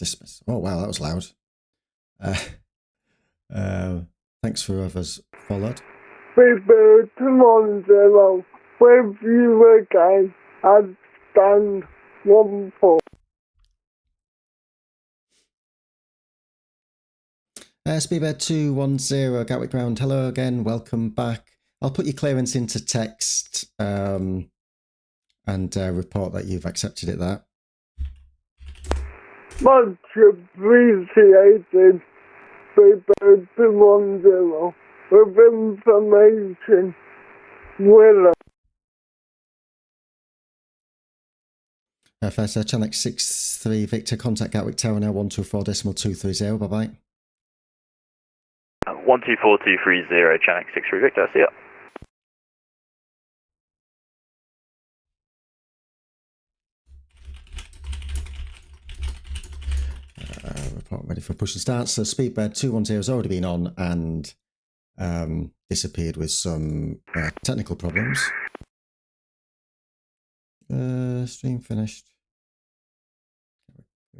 Dismiss. Oh, wow, that was loud. Thanks for whoever's followed. Prepare to 10 with you again at stand 14. Speedbird 210, Gatwick Ground. Hello again, welcome back. I'll put your clearance into text and report that you've accepted it there. Much appreciated. Prepare to 10 with information. Winner. First, channel 63 Victor, contact Gatwick Tower now 124.230. Bye bye. 124230, channel 63 Victor. See ya. Report ready for push and start. So Speedbird 210 has already been on and disappeared with some technical problems. Stream finished.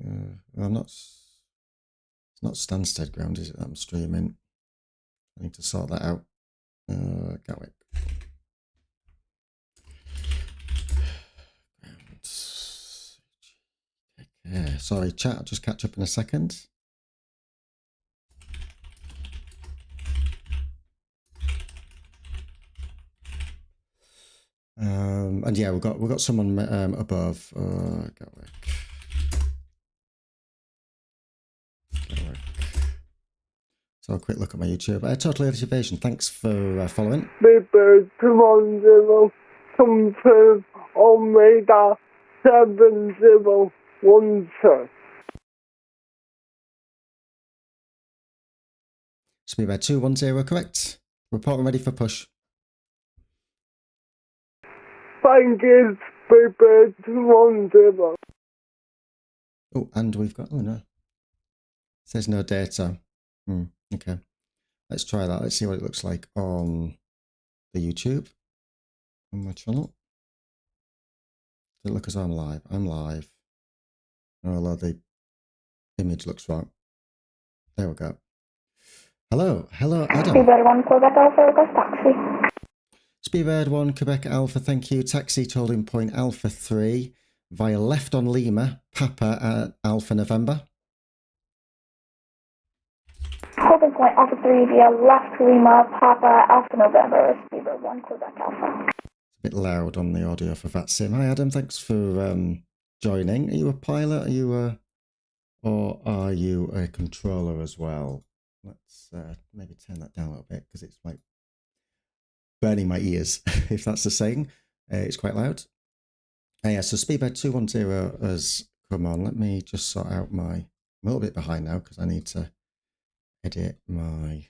I'm not. It's not Stansted Ground, is it? That I'm streaming. I need to sort that out. Gatwick. Yeah, sorry, chat. I'll just catch up in a second. And yeah, we've got someone above. Gatwick. So a quick look at my YouTube. Total Aviation, thanks for following. Prepare to 10 confirm Omega 7012. Speedbird 210, correct. Reporting ready for push. Thank you. Prepare to 10. Oh, and we've got, oh no. It says no data. Okay. Let's try that. Let's see what it looks like on the YouTube. On my channel. Does it look as I'm live? I'm live. Although the image looks wrong. There we go. Hello. Hello, Adam. Speedbird 1 Quebec Alpha, request taxi. Speedbird 1 Quebec Alpha, thank you. Taxi to holding point Alpha 3 via left on Lima, Papa at Alpha November. Holding point Alpha 3 via left Lima, Papa, Alpha November, Speedbird 1 Quebec Alpha. It's a bit loud on the audio for VATSIM. Hi Adam, thanks for joining. Are you a pilot? Are you or are you a controller as well? Let's maybe turn that down a little bit because it's like burning my ears, if that's the saying. It's quite loud. Yeah, so Speedbird 210 has come on. Let me just sort out my... I'm a little bit behind now because I need to edit my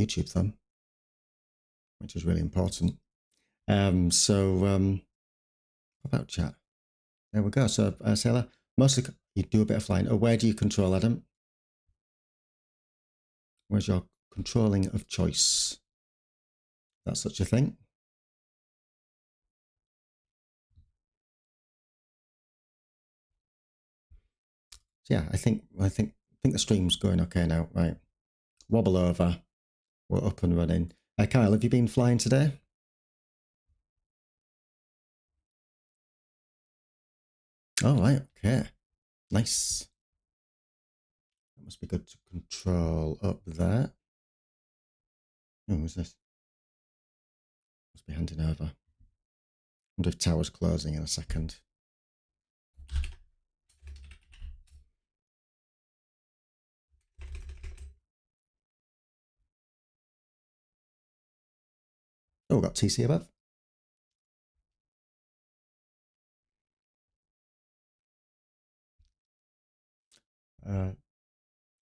YouTube thumb, which is really important. About chat? There we go. So, Sailor, mostly you do a bit of flying. Where do you control, Adam? Where's your controlling of choice? That's such a thing. So yeah, I think the stream's going okay now. Right, wobble over. We're up and running. Kyle, have you been flying today? Oh, right, okay. Nice. That must be good to control up there. Oh, who's this? Must be handing over. I wonder if tower's closing in a second. Oh, we've got TC above.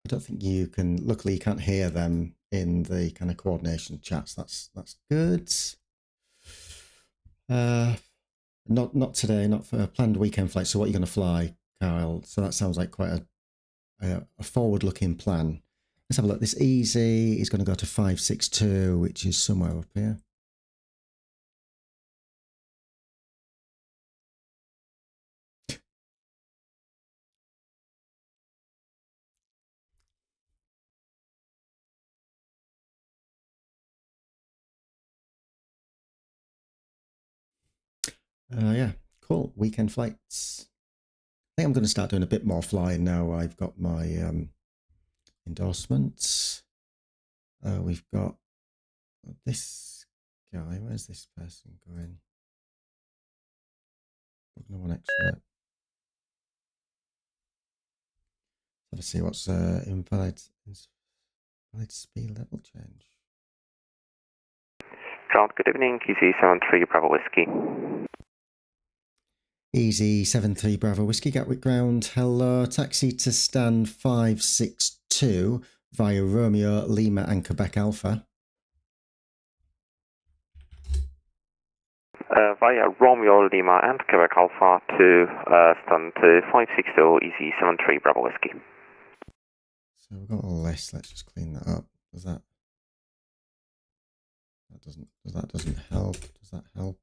I don't think you can, luckily you can't hear them in the kind of coordination chats. That's good. Not today, not for a planned weekend flight. So what are you going to fly, Kyle? So that sounds like quite a forward-looking plan. Let's have a look. This easy is going to go to 562, which is somewhere up here. Yeah, cool. Weekend flights. I think I'm going to start doing a bit more flying now. I've got my endorsements. We've got this guy. Where's this person going? No one expert. Let's see what's invalid speed level change. Ground, good evening. Easy 73 Bravo Whiskey. Easy 73 Bravo Whiskey, Gatwick Ground. Hello, taxi to stand 562 via Romeo, Lima and Quebec Alpha. Via Romeo, Lima and Quebec Alpha to stand 560 Easy 73 Bravo Whiskey. So we've got a list. Let's just clean that up. Does that doesn't help? Does that help?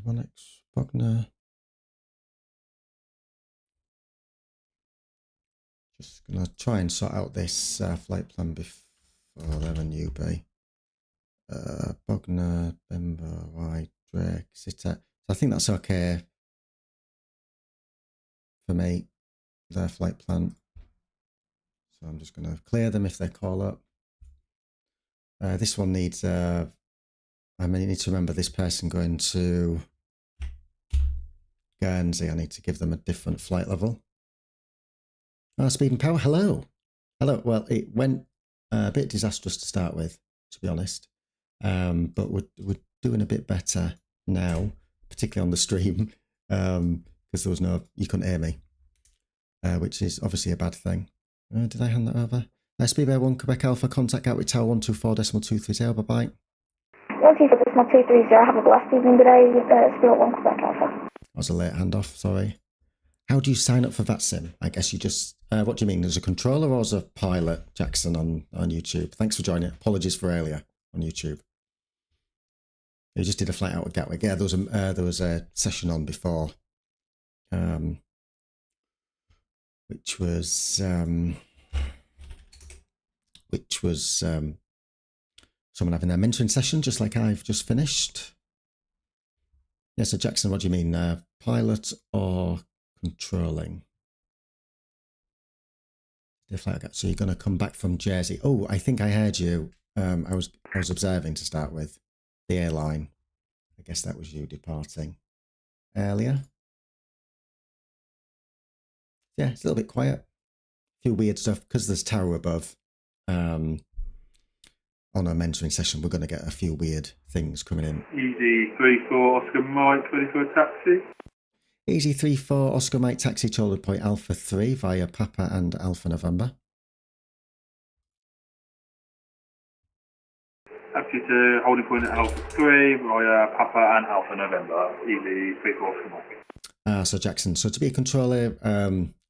One X Bogner. Just gonna try and sort out this flight plan before they're a newbie. Bogner, Bembo, White, Drake, Sitter. So I think that's okay for me, their flight plan. So I'm just gonna clear them if they call up. This one needs, I need to remember this person going to Guernsey. I need to give them a different flight level. Speed and power, hello. Hello, well, it went a bit disastrous to start with, to be honest. But we're doing a bit better now, particularly on the stream, because there was you couldn't hear me, which is obviously a bad thing. Did I hand that over? Speedbear 1 Quebec Alpha, contact Gatwick Tower 124.230, bye-bye. 124.230, have a blessed evening today, Speedbear 1 Quebec Alpha. That was a late handoff, sorry. How do you sign up for VATSIM? I guess you just, what do you mean, as a controller or as a pilot, Jackson, on YouTube? Thanks for joining. Apologies for earlier on YouTube. You just did a flight out of Gatwick. Yeah, there was a session on before, which was someone having their mentoring session, just like I've just finished. Yeah, so Jackson, what do you mean, pilot or controlling? So you're going to come back from Jersey. Oh, I think I heard you. I was observing to start with the airline. I guess that was you departing earlier. Yeah, it's a little bit quiet. A few weird stuff because there's tower above. On our mentoring session, we're going to get a few weird things coming in. Easy 34 Oscar Mike, ready for a taxi. Easy 34 Oscar Mike taxi to Point Alpha 3 via Papa and Alpha November. Taxi to holding point at Alpha 3 via Papa and Alpha November. Easy 34 Oscar Mike. So Jackson, so to be a controller,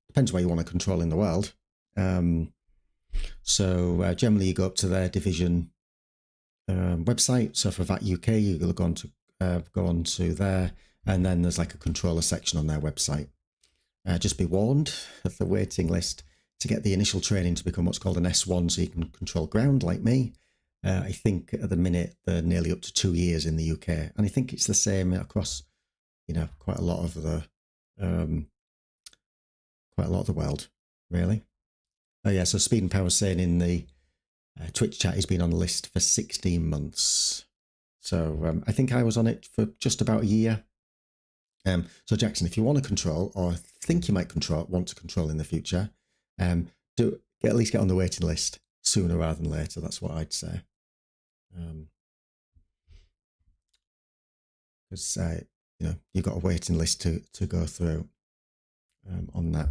depends where you want to control in the world. So generally you go up to their division website. So for VAT UK, you'll go on to there, and then there's like a controller section on their website. Just be warned of the waiting list to get the initial training to become what's called an S1, so you can control ground like me. I think at the minute they're nearly up to 2 years in the UK, and I think it's the same across, quite a lot of the world, really. Oh yeah, so Speed and Power saying in the Twitch chat he's been on the list for 16 months. So I think I was on it for just about a year. So Jackson, if you want to control, or think you might want to control in the future, at least get on the waiting list sooner rather than later. That's what I'd say. Because you've got a waiting list to go through on that.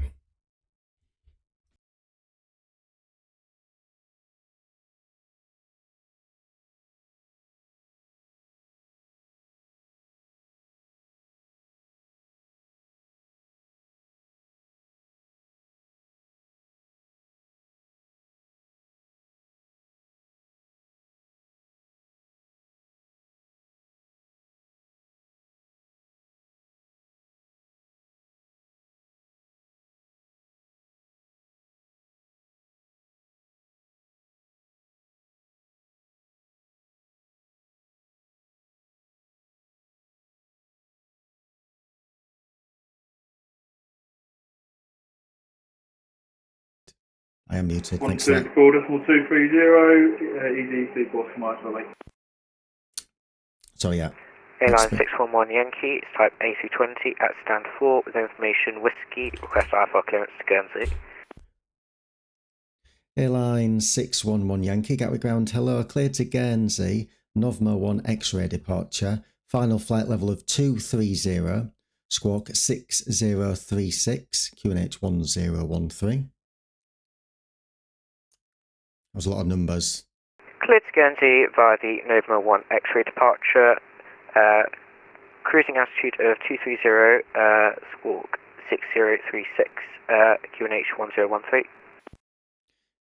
I am muted. Thanks, 124.230, easy 34 Smart, lovely. Sorry, yeah. Airline 611 Yankee, it's type AC20 at stand 4 with information Whiskey, request IFR clearance to Guernsey. Airline 611 Yankee, Gatwick Ground, hello, cleared to Guernsey, Novmo 1 X-ray departure, final flight level of 230, squawk 6036, QNH 1013. That was a lot of numbers. Cleared to Guernsey via the Novmo 1 X-ray departure, cruising altitude of 230, squawk 6036, QNH 1013.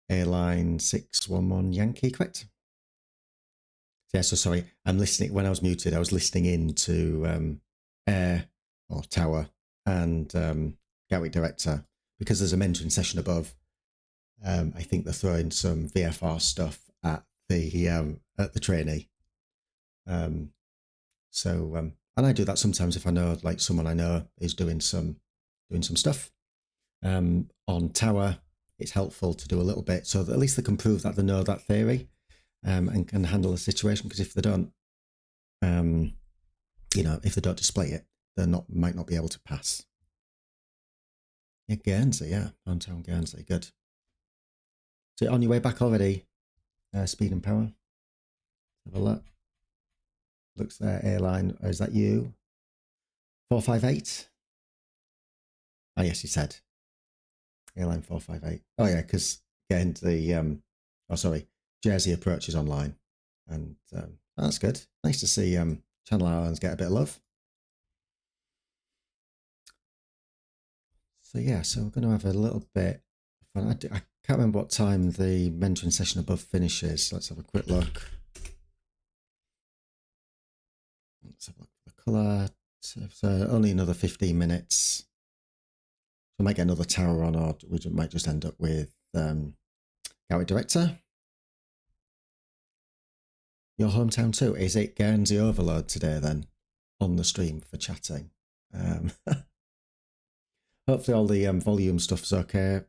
Airline 611 Yankee, correct? Yeah, so sorry, I'm listening, when I was muted, I was listening in to Air or Tower and Gatwick Director, because there's a mentoring session above. I think they're throwing some VFR stuff at the trainee. And I do that sometimes if I know, like, someone I know is doing some stuff. On Tower, it's helpful to do a little bit so that at least they can prove that they know that theory and can handle the situation. Because if they don't, if they don't display it, they might not be able to pass. Yeah, Guernsey, yeah, downtown Guernsey, good. So on your way back already, speed and power. Have a look. Looks there, airline. Is that you? 458. Oh yes, you said. Airline 458. Oh yeah, because getting the Jersey approaches online, and that's good. Nice to see Channel Islands get a bit of love. So yeah, so we're going to have a little bit of fun. I can't remember what time the mentoring session above finishes. Let's have a quick look. Let's have a look at the colour. So only another 15 minutes. We might get another tower on, or we might just end up with Gatwick Director. Your hometown too. Is it Guernsey Overload today then on the stream for chatting? Hopefully all the volume stuff's okay.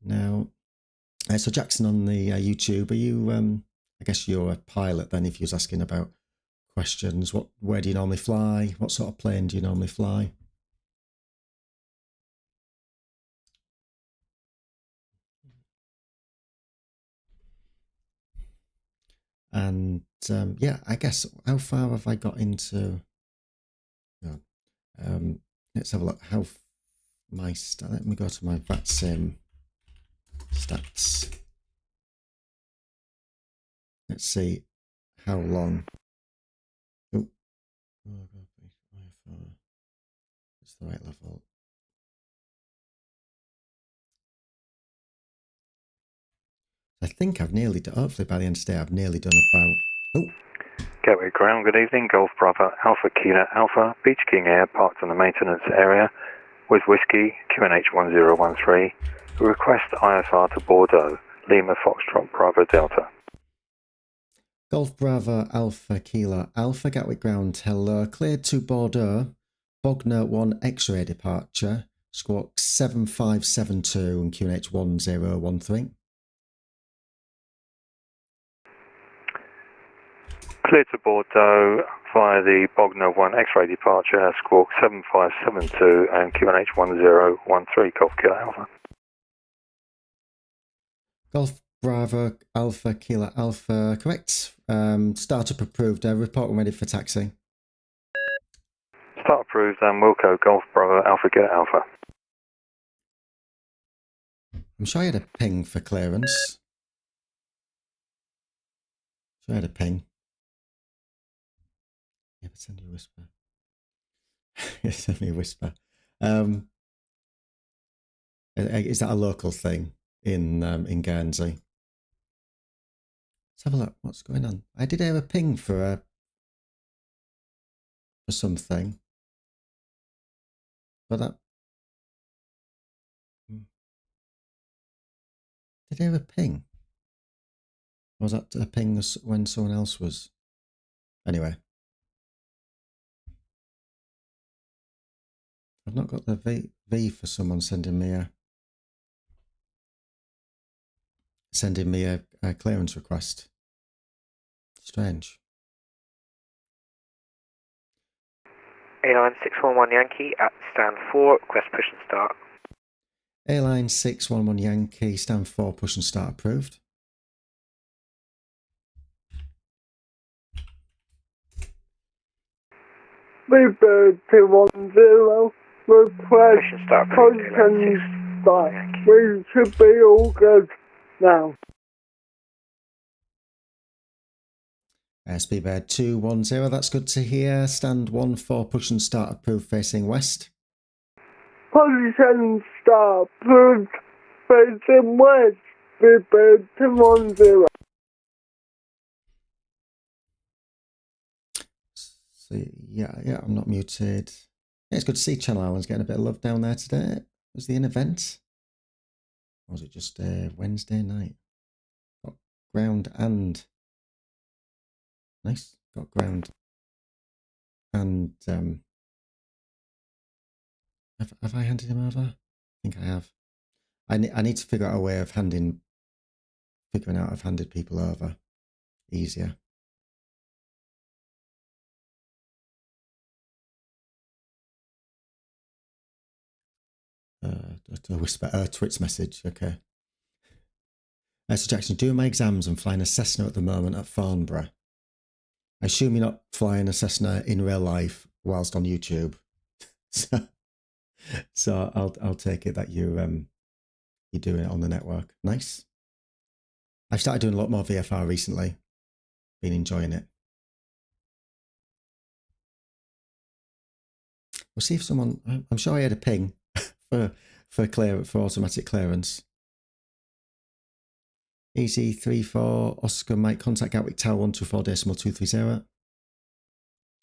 Now, so Jackson on the YouTube, are you, I guess you're a pilot then if you was asking about questions. Where do you normally fly? What sort of plane do you normally fly? And yeah, I guess, how far have I got into? Let's have a look. Let me go to my VATSIM stats. Let's see how long. Oh, it's the right level. I think I've nearly done, hopefully by the end of the day, I've nearly done about, Gatwick Ground, good evening. Golf Bravo Alpha Kilo Alpha, Beach King Air, parked in the maintenance area with Whiskey, QNH 1013. Request ISR to Bordeaux, Lima Foxtrot Bravo Delta. Golf Bravo Alpha Kilo Alpha, Gatwick Ground, hello. Cleared to Bordeaux, Bogner 1 X-ray departure, squawk 7572 and QNH 1013. Clear to Bordeaux via the Bogner 1 X-ray departure, squawk 7572 and QNH 1013, Golf Kilo Alpha. Golf Bravo Alpha Kilo Alpha, correct. Startup approved. Report when ready for taxi. Start approved and Wilco Golf Bravo Alpha Kilo Alpha. I'm sure I had a ping for clearance. Sure I had a ping. Yeah, but send you a whisper. Send me a whisper. Is that a local thing in Guernsey? Let's have a look. What's going on? I did hear a ping for something. But that. Did I hear a ping? Or was that a ping when someone else was? Anyway. I've not got the V for someone sending me a sending me a clearance request. Strange. Airline 611 Yankee at stand 4, request push and start. Airline 611 Yankee, stand 4, push and start approved. Speedbird 210, request Push and start approved. push Airline and 611 start. Yankee. We should be all good now. Speedbird 210, that's good to hear. Stand 1 4, push and start approved facing west. Push and start, approved, facing west. Speedbird 210. So, yeah, I'm not muted. Yeah, it's good to see Channel Islands getting a bit of love down there today. Was there an event? Or was it just Wednesday night? Got ground and... Nice. Got ground. And have I handed him over? I think I have. I need to figure out a way of figuring out I've handed people over easier. To whisper Twitch message, okay. So Jackson, doing my exams and flying a Cessna at the moment at Farnborough. I assume you're not flying a Cessna in real life whilst on YouTube. so I'll take it that you're doing it on the network. Nice. I've started doing a lot more VFR recently. Been enjoying it. We'll see if someone. I'm sure I had a ping for automatic clearance. Easy 34 Oscar Mike, contact Gatwick Tower 124.230.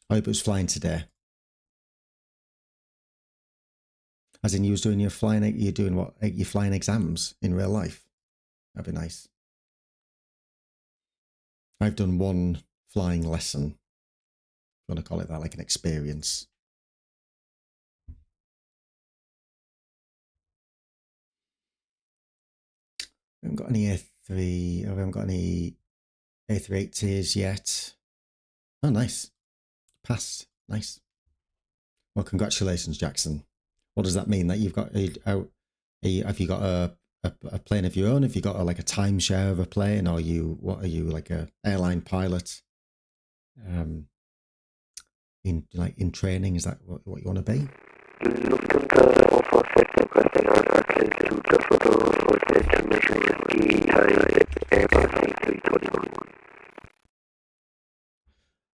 I hope it was flying today. As in, you was doing your flying. You're doing what? You're flying exams in real life. That'd be nice. I've done one flying lesson. If you want to call it that, like an experience. We haven't got any A3. We haven't got any A380s yet. Oh, nice. Passed. Nice. Well, congratulations, Jackson. What does that mean? That you've got have you got a plane of your own? Have you got like a timeshare of a plane, or what are you, like a airline pilot? In training, is that what you want to be?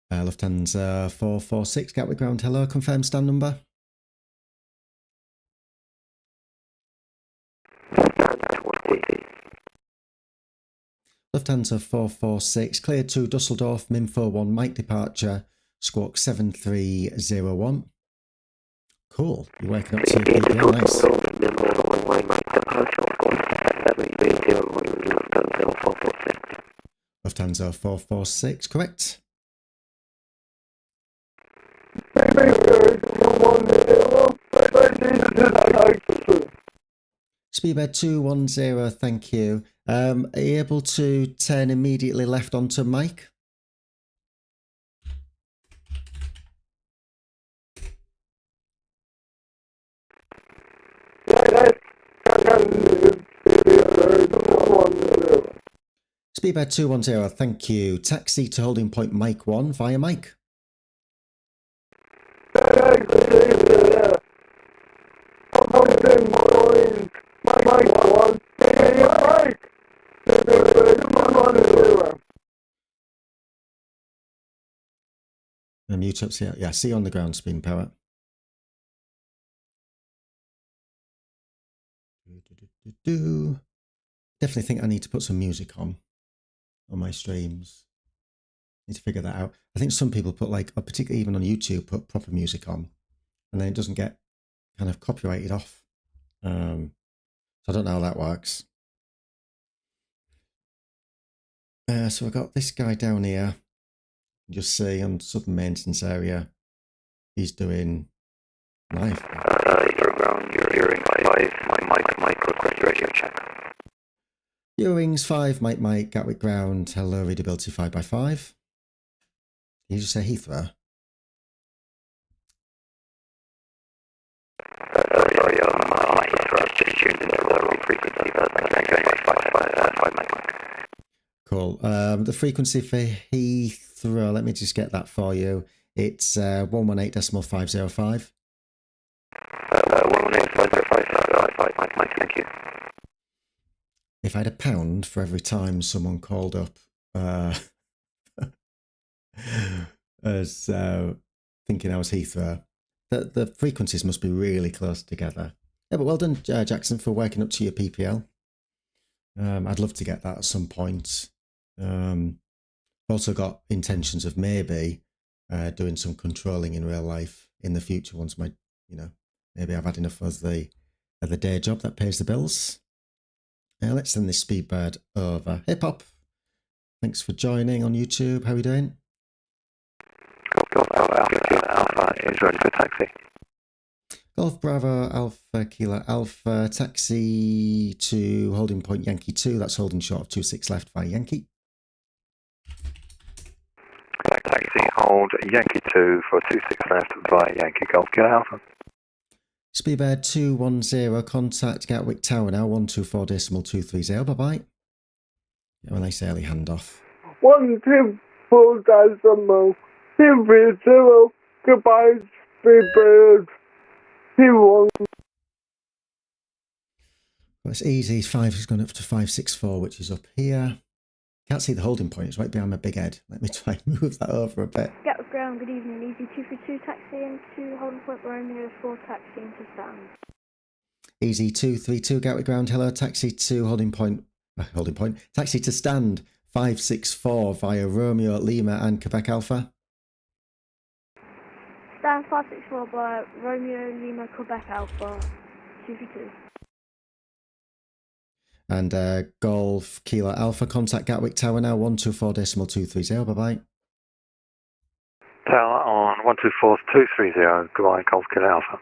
Lufthansa 446 Gatwick Ground. Hello, confirm stand number. Lufthansa 446, cleared to Dusseldorf, Minfo 1, Mike departure, squawk 7301. Cool, you're waking up to PPL, nice. Lufthansa 446, correct? Speedbird 210, thank you. Are you able to turn immediately left onto Mike? Speedbird 210, thank you. Taxi to holding point Mike 1 via Mike. Mute up, yeah, see on the ground, speed power. Definitely think I need to put some music on my streams. Need to figure that out. I think some people put, like, particularly even on YouTube, put proper music on, and then it doesn't get kind of copyrighted off. So I don't know how that works. So I've got this guy down here. You just see on Southern Maintenance area, he's doing live. Ground, you're hearing live. My mic request radio check. Eurowings 5, Mike, Gatwick Ground, hello, readability 5x5. Did you just say Heathrow? Cool. The frequency for Heathrow, let me just get that for you. It's 118.505. If I had £1 for every time someone called up as thinking I was Heathrow, the frequencies must be really close together. Yeah, but well done, Jackson, for working up to your PPL. I'd love to get that at some point. Also got intentions of maybe doing some controlling in real life in the future once my, maybe I've had enough of the day job that pays the bills. Let's send this Speedbird over. Hey Pop, thanks for joining on YouTube. How are you doing? Alpha is ready for taxi. Golf Bravo Alpha Kilo Alpha, taxi to holding point Yankee 2. That's holding short of 26 left by Yankee. Taxi, hold Yankee 2 for 26 left via Yankee Golf Kilo Alpha. Speedbird 210, contact Gatwick Tower now, 124.230. Bye-bye. Have a nice early handoff. 124.230. Goodbye, Speedbird. 21. Well, it's easy. 5 has gone up to 564, which is up here. Can't see the holding point. It's right behind my big head. Let me try and move that over a bit. Gatwick Ground, good evening. Easy 232 taxi into holding point Romeo 4 taxi into stand. Easy 232 Gatwick Ground. Hello, taxi to holding point. Taxi to stand 564 via Romeo, Lima, and Quebec Alpha. Stand 564 by Romeo, Lima, Quebec Alpha 232. And Golf Kilo Alpha, contact Gatwick Tower now, 124.230. Bye-bye. Tower on 124.230. Goodbye, Golf Kilo Alpha.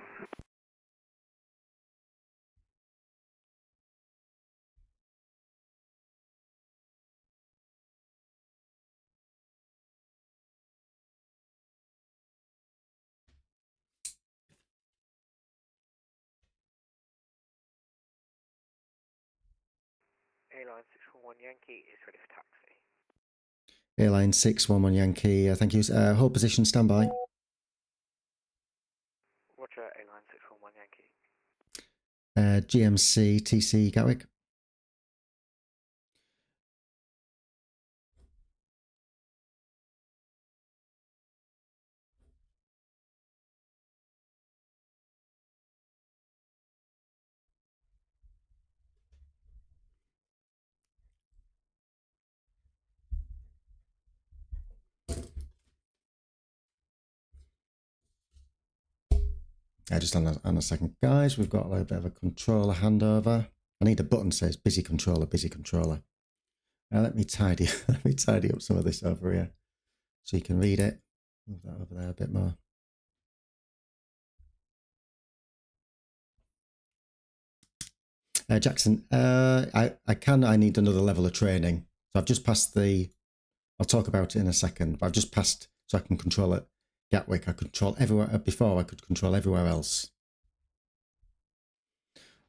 Airline 611 Yankee is ready for taxi. Airline 611 Yankee, thank you. Hold position, standby. Roger, Airline 611 Yankee. GMC TC Gatwick. Just on a second, guys. We've got a little bit of a controller handover. I need a button that says busy controller, busy controller. Let me tidy up some of this over here so you can read it. Move that over there a bit more. Jackson, I need another level of training. So I've just passed I'll talk about it in a second, but I've just passed so I can control it. Gatwick, I control everywhere. Before I could control everywhere else.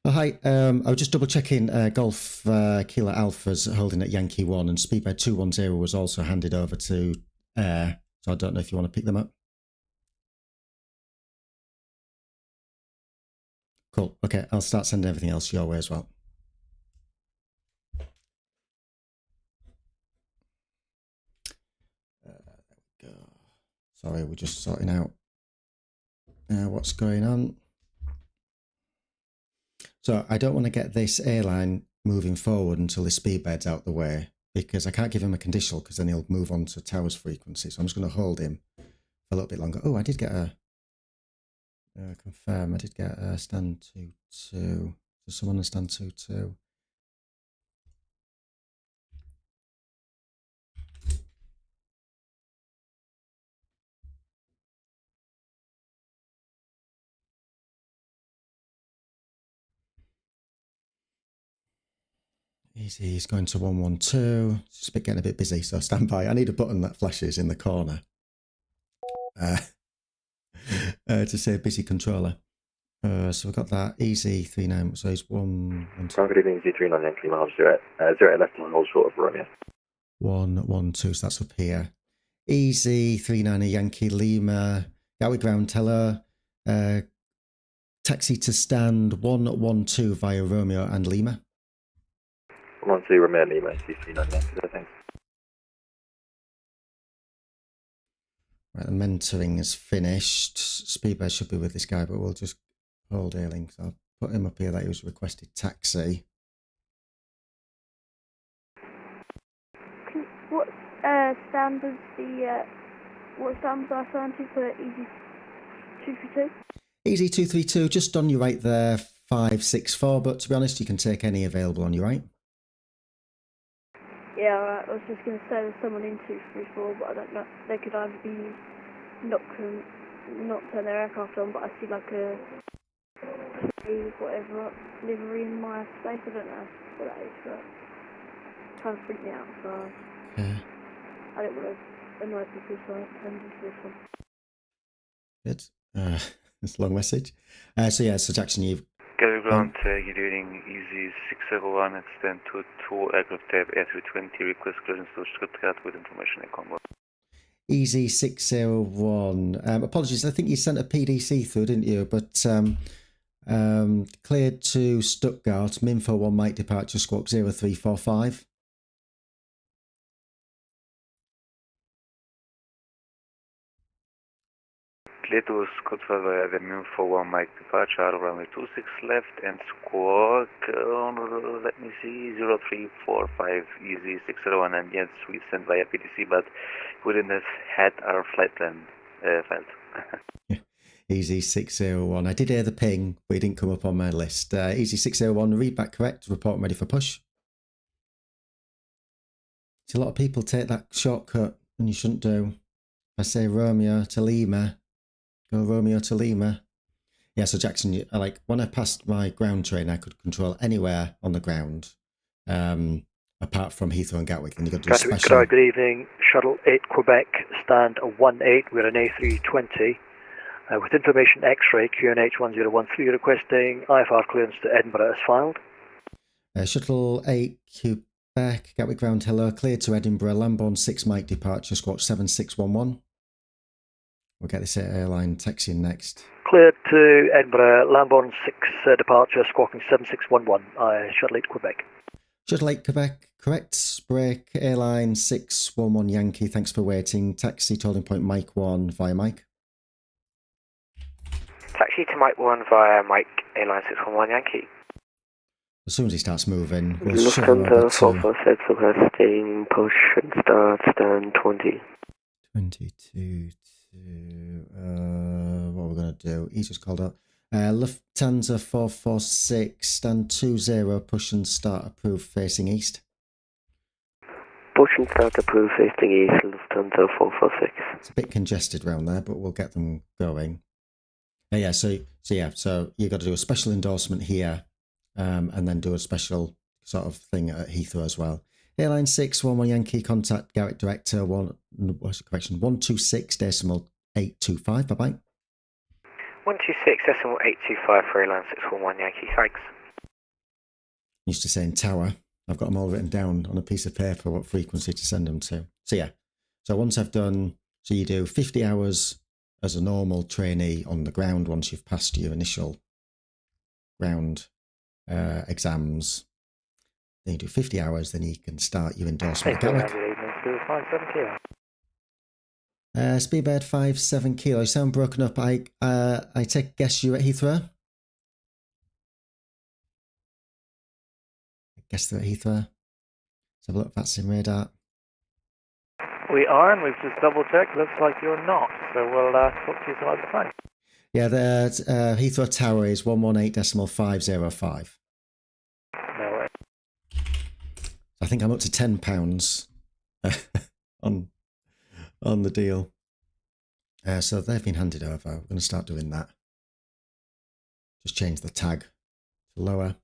Oh, hi, I was just double checking Golf Kilo Alpha's holding at Yankee 1 and Speedbird 210 was also handed over to Air. So I don't know if you want to pick them up. Cool. Okay, I'll start sending everything else your way as well. There we go. Sorry, we're just sorting out what's going on. So I don't want to get this airline moving forward until the Speedbird's out the way, because I can't give him a conditional because then he'll move on to Towers frequency. So I'm just going to hold him for a little bit longer. Oh, I did get a confirm. I did get a stand 2-2. So someone on stand 2-2. Easy, he's going to 112. It's getting a bit busy, so stand by. I need a button that flashes in the corner to say busy controller. So we've got that. Easy 39. So he's 112. Good evening, Easy 39 Yankee miles, 08 left line, hold short of Romeo. 112, so that's up here. Easy 39 Yankee Lima. Gatwick Ground, tell her. Taxi to stand 112 via Romeo and Lima. 112 Romeo Lima, Easy 39 Yankee, thanks. Right, the mentoring is finished. Speedbird should be with this guy, but we'll just hold ailing. So I'll put him up here that he was requested taxi. What stand was what stand was I assigned to for Easy 232? Easy 232, just on your right there, 564. But to be honest, you can take any available on your right. Yeah, alright. I was just going to say there's someone in 234, but I don't know. They could either be not turn their aircraft on, but I see like a whatever livery in my space. I don't know what that is, but it's kind of freaked me out. So Yeah. I don't want to annoy people, so I turned into this one. Good. It's a long message. So Jackson, you've Gatwick Ground, good evening, Easy 601, extend to 2 aircraft type A320, request clearance to Stuttgart with information and combo. Easy 601. Apologies, I think you sent a PDC through, didn't you? But cleared to Stuttgart, Minfo 1 Mike departure, squawk 0345. Clear to Stuttgart via the Minfo 1 Mike departure, runway 26 left and squawk, let me see, 0345, Easy 601, and yes, we sent via PDC, but we didn't have had our flight plan filed. Easy 601. I did hear the ping, but it didn't come up on my list. Easy 601, read back correct, report ready for push. So a lot of people take that shortcut, and you shouldn't do. If I say Romeo to Lima, go Romeo to Lima. Yeah, so Jackson, when I passed my ground train, I could control anywhere on the ground, apart from Heathrow and Gatwick. And you got to do Gatwick special. Ground, good evening. Shuttle 8 Quebec, stand 18. We're an A320. With information X-ray, QNH 1013, requesting IFR clearance to Edinburgh as filed. Shuttle 8 Quebec, Gatwick Ground, hello. Cleared to Edinburgh, Lambourne 6 Mike departure, squawk 7611. We'll get this airline taxiing next. Cleared to Edinburgh, Lambourne 6 departure, squawking 7611, Shuttle 8 Quebec. Shuttle 8 Quebec, correct. Break, airline 611 Yankee, thanks for waiting. Taxi to holding point Mike 1 via Mike. Taxi to Mike 1 via Mike, airline 611 Yankee. As soon as he starts moving, we'll shove him over Lufthansa to 446 requesting push and start, stand 20. 22 to, what are we going to do? He's just called up. Lufthansa 446, stand 20, push and start, approved, facing east. Push and start, approved, facing east, Lufthansa 446. It's a bit congested around there, but we'll get them going. So you've got to do a special endorsement here, and then do a special sort of thing at Heathrow as well. Airline 611 Yankee, contact Gatwick Director 126.825. Bye bye. 126.825 for airline 611 Yankee. Thanks. Used to saying tower. I've got them all written down on a piece of paper what frequency to send them to. So once I've done, so you do 50 hours as a normal trainee on the ground once you've passed your initial ground exams. Then you do 50 hours, then you can start your endorsement. Speedbird 57 kilo. You sound broken up. I take a guess you're at Heathrow? I guess they're at Heathrow. Let's have a look at VATSIM radar. We are, and we've just double checked. Looks like you're not. So we'll talk to you some other time. Yeah, the Heathrow Tower is 118.505. No way. I think I'm up to £10 on the deal. So they've been handed over. We're going to start doing that. Just change the tag to lower.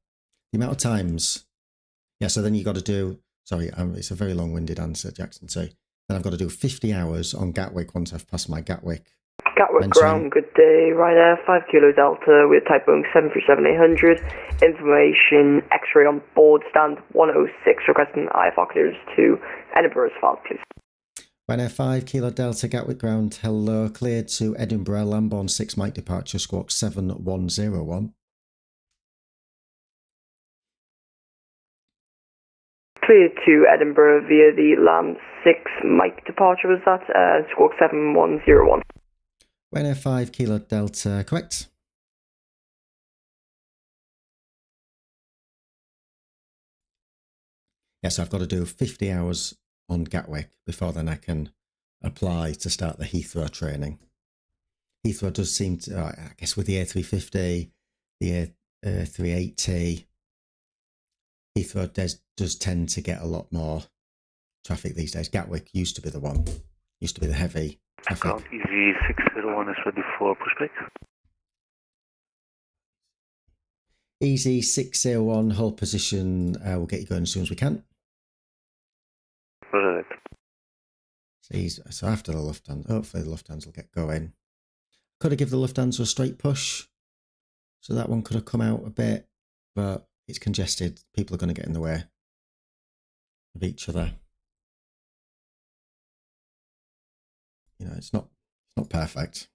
The amount of times, Yeah, so then you got to do, sorry, it's a very long-winded answer, Jackson. So then I've got to do 50 hours on Gatwick once I've passed my Gatwick. Gatwick Ground, good day. Ryanair 5 Kilo Delta with type Boeing 737-800. Information X-ray on board, stand 106, requesting IFR clearance to Edinburgh as filed, please. Ryanair 5 Kilo Delta, Gatwick Ground, hello, cleared to Edinburgh, Lambourne 6 Mike departure, squawk 7101. Cleared to Edinburgh via the Lam 6 Mike departure, was that? Squawk 7101. Ryanair 5 Kilo Delta, correct. Yes, I've got to do 50 hours on Gatwick before then I can apply to start the Heathrow training. Heathrow does seem to, I guess with the A350, the A380, Heathrow does tend to get a lot more traffic these days. Gatwick used to be the one, used to be the heavy traffic. Ground Easy 601 is ready for pushback. Easy 601, hold position, we'll get you going as soon as we can. Right. So after the Lufthansa, hopefully the Lufthansa will get going. Could have given the Lufthansa a straight push, so that one could have come out a bit, but it's congested. People are going to get in the way of each other. You know, it's not perfect,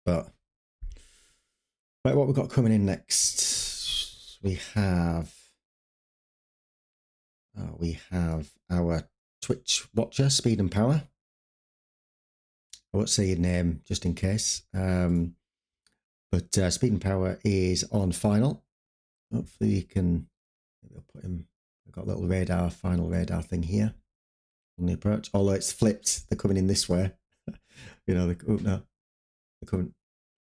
but right, what we've got coming in next, we have our Twitch watcher, Speed and Power. I won't say your name just in case, but Speed and Power is on final. Hopefully you can, maybe I'll put him, I've got a little radar, final radar thing here on the approach, although it's flipped, they're coming in this way. You know, they're coming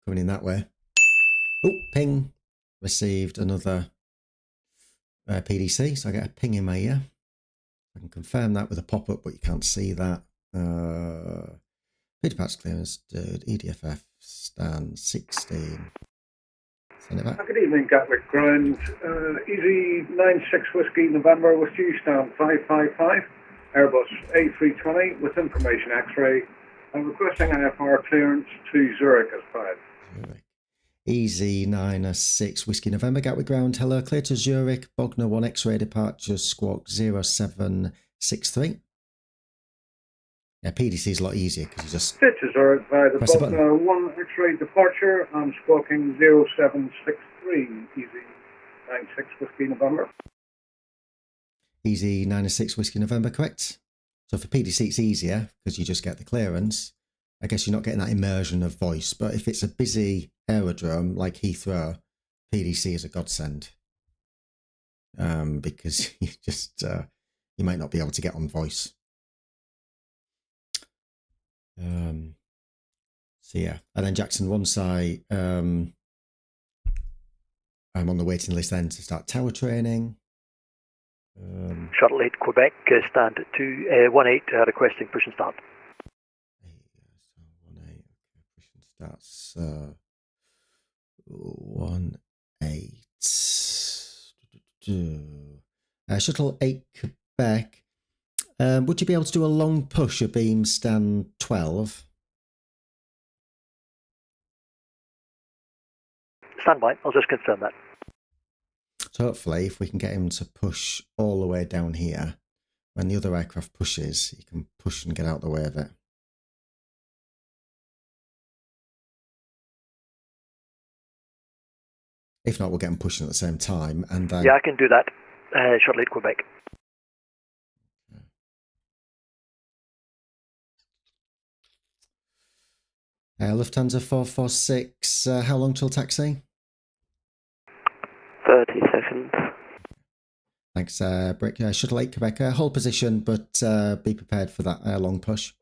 in that way. Oh, ping, received another PDC, so I get a ping in my ear. I can confirm that with a pop-up, but you can't see that. Peter Patch clearance, dude, EDFF, stand 16. Send it back. Good evening, Gatwick Ground. Easy 96 Whiskey November with you, stand 555. Airbus A320 with information X-ray. I'm requesting IFR clearance to Zurich as filed. Zurich. Easy 96 Whiskey November, Gatwick Ground, hello, clear to Zurich, Bogner 1 X-ray departure, squawk 0763. Yeah, PDC is a lot easier because you just Clear to Zurich via the Bogner 1 X-ray departure, I'm squawking 0763, Easy 96 Whiskey November. Easy 96 Whiskey November, correct. So for PDC it's easier because you just get the clearance. I guess you're not getting that immersion of voice, but if it's a busy aerodrome like Heathrow, PDC is a godsend. Because you just you might not be able to get on voice. So yeah, and then Jackson, once I'm on the waiting list then to start tower training. Shuttle 8 Quebec, stand 218, requesting push and start. That's 18. Shuttle 8 Quebec. Would you be able to do a long push of beam stand 12? Stand by, I'll just confirm that. So hopefully if we can get him to push all the way down here, when the other aircraft pushes, he can push and get out the way of it. If not, we'll get them pushing at the same time. And then yeah, I can do that. Shuttle 8 Quebec. Lufthansa 446, how long till taxi? 30 seconds. Thanks, Brick. Shuttle 8 Quebec, hold position, but be prepared for that long push.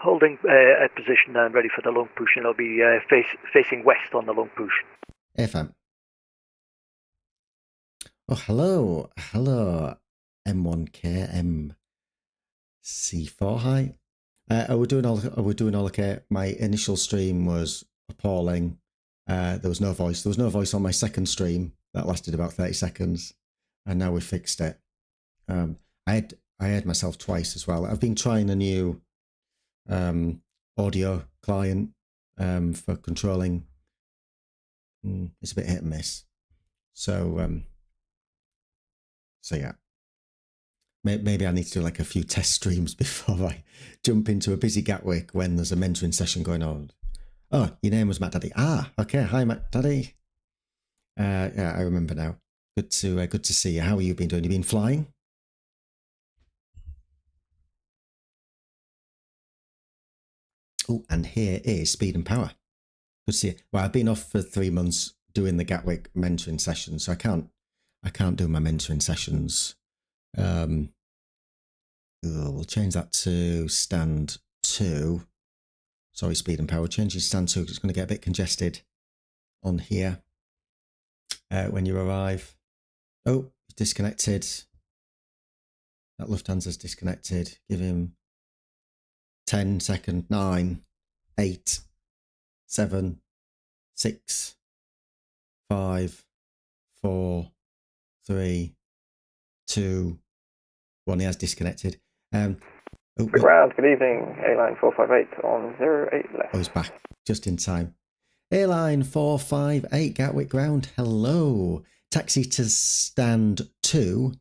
Holding a position and ready for the long push, and I'll be facing west on the long push. FM. Oh, hello. Hello, M1K, MC4, hi. Are we doing all okay? My initial stream was appalling. There was no voice. There was no voice on my second stream. That lasted about 30 seconds. And now we fixed it. I had myself twice as well. I've been trying a new audio client for controlling. It's a bit hit and miss. So yeah. Maybe I need to do like a few test streams before I jump into a busy Gatwick when there's a mentoring session going on. Oh, your name was Matt Daddy. Ah, okay. Hi, Matt Daddy. Yeah, I remember now. Good to see you. How have you been doing? You been flying? Oh, and here is Speed and Power. Good to see you. Well, I've been off for 3 months doing the Gatwick mentoring sessions, so I can't do my mentoring sessions. We'll change that to stand 2. Sorry, Speed and Power. Changing to stand 2 because it's going to get a bit congested on here when you arrive. Oh, disconnected. That Lufthansa's disconnected. Give him 10 seconds. 9, 8, 7, 6, 5, 4, 3, 2, 1. He has disconnected. Ground, good evening. Airline 458 on 08 left. Oh, he's back just in time. Airline 458 Gatwick Ground. Hello. Taxi to stand 2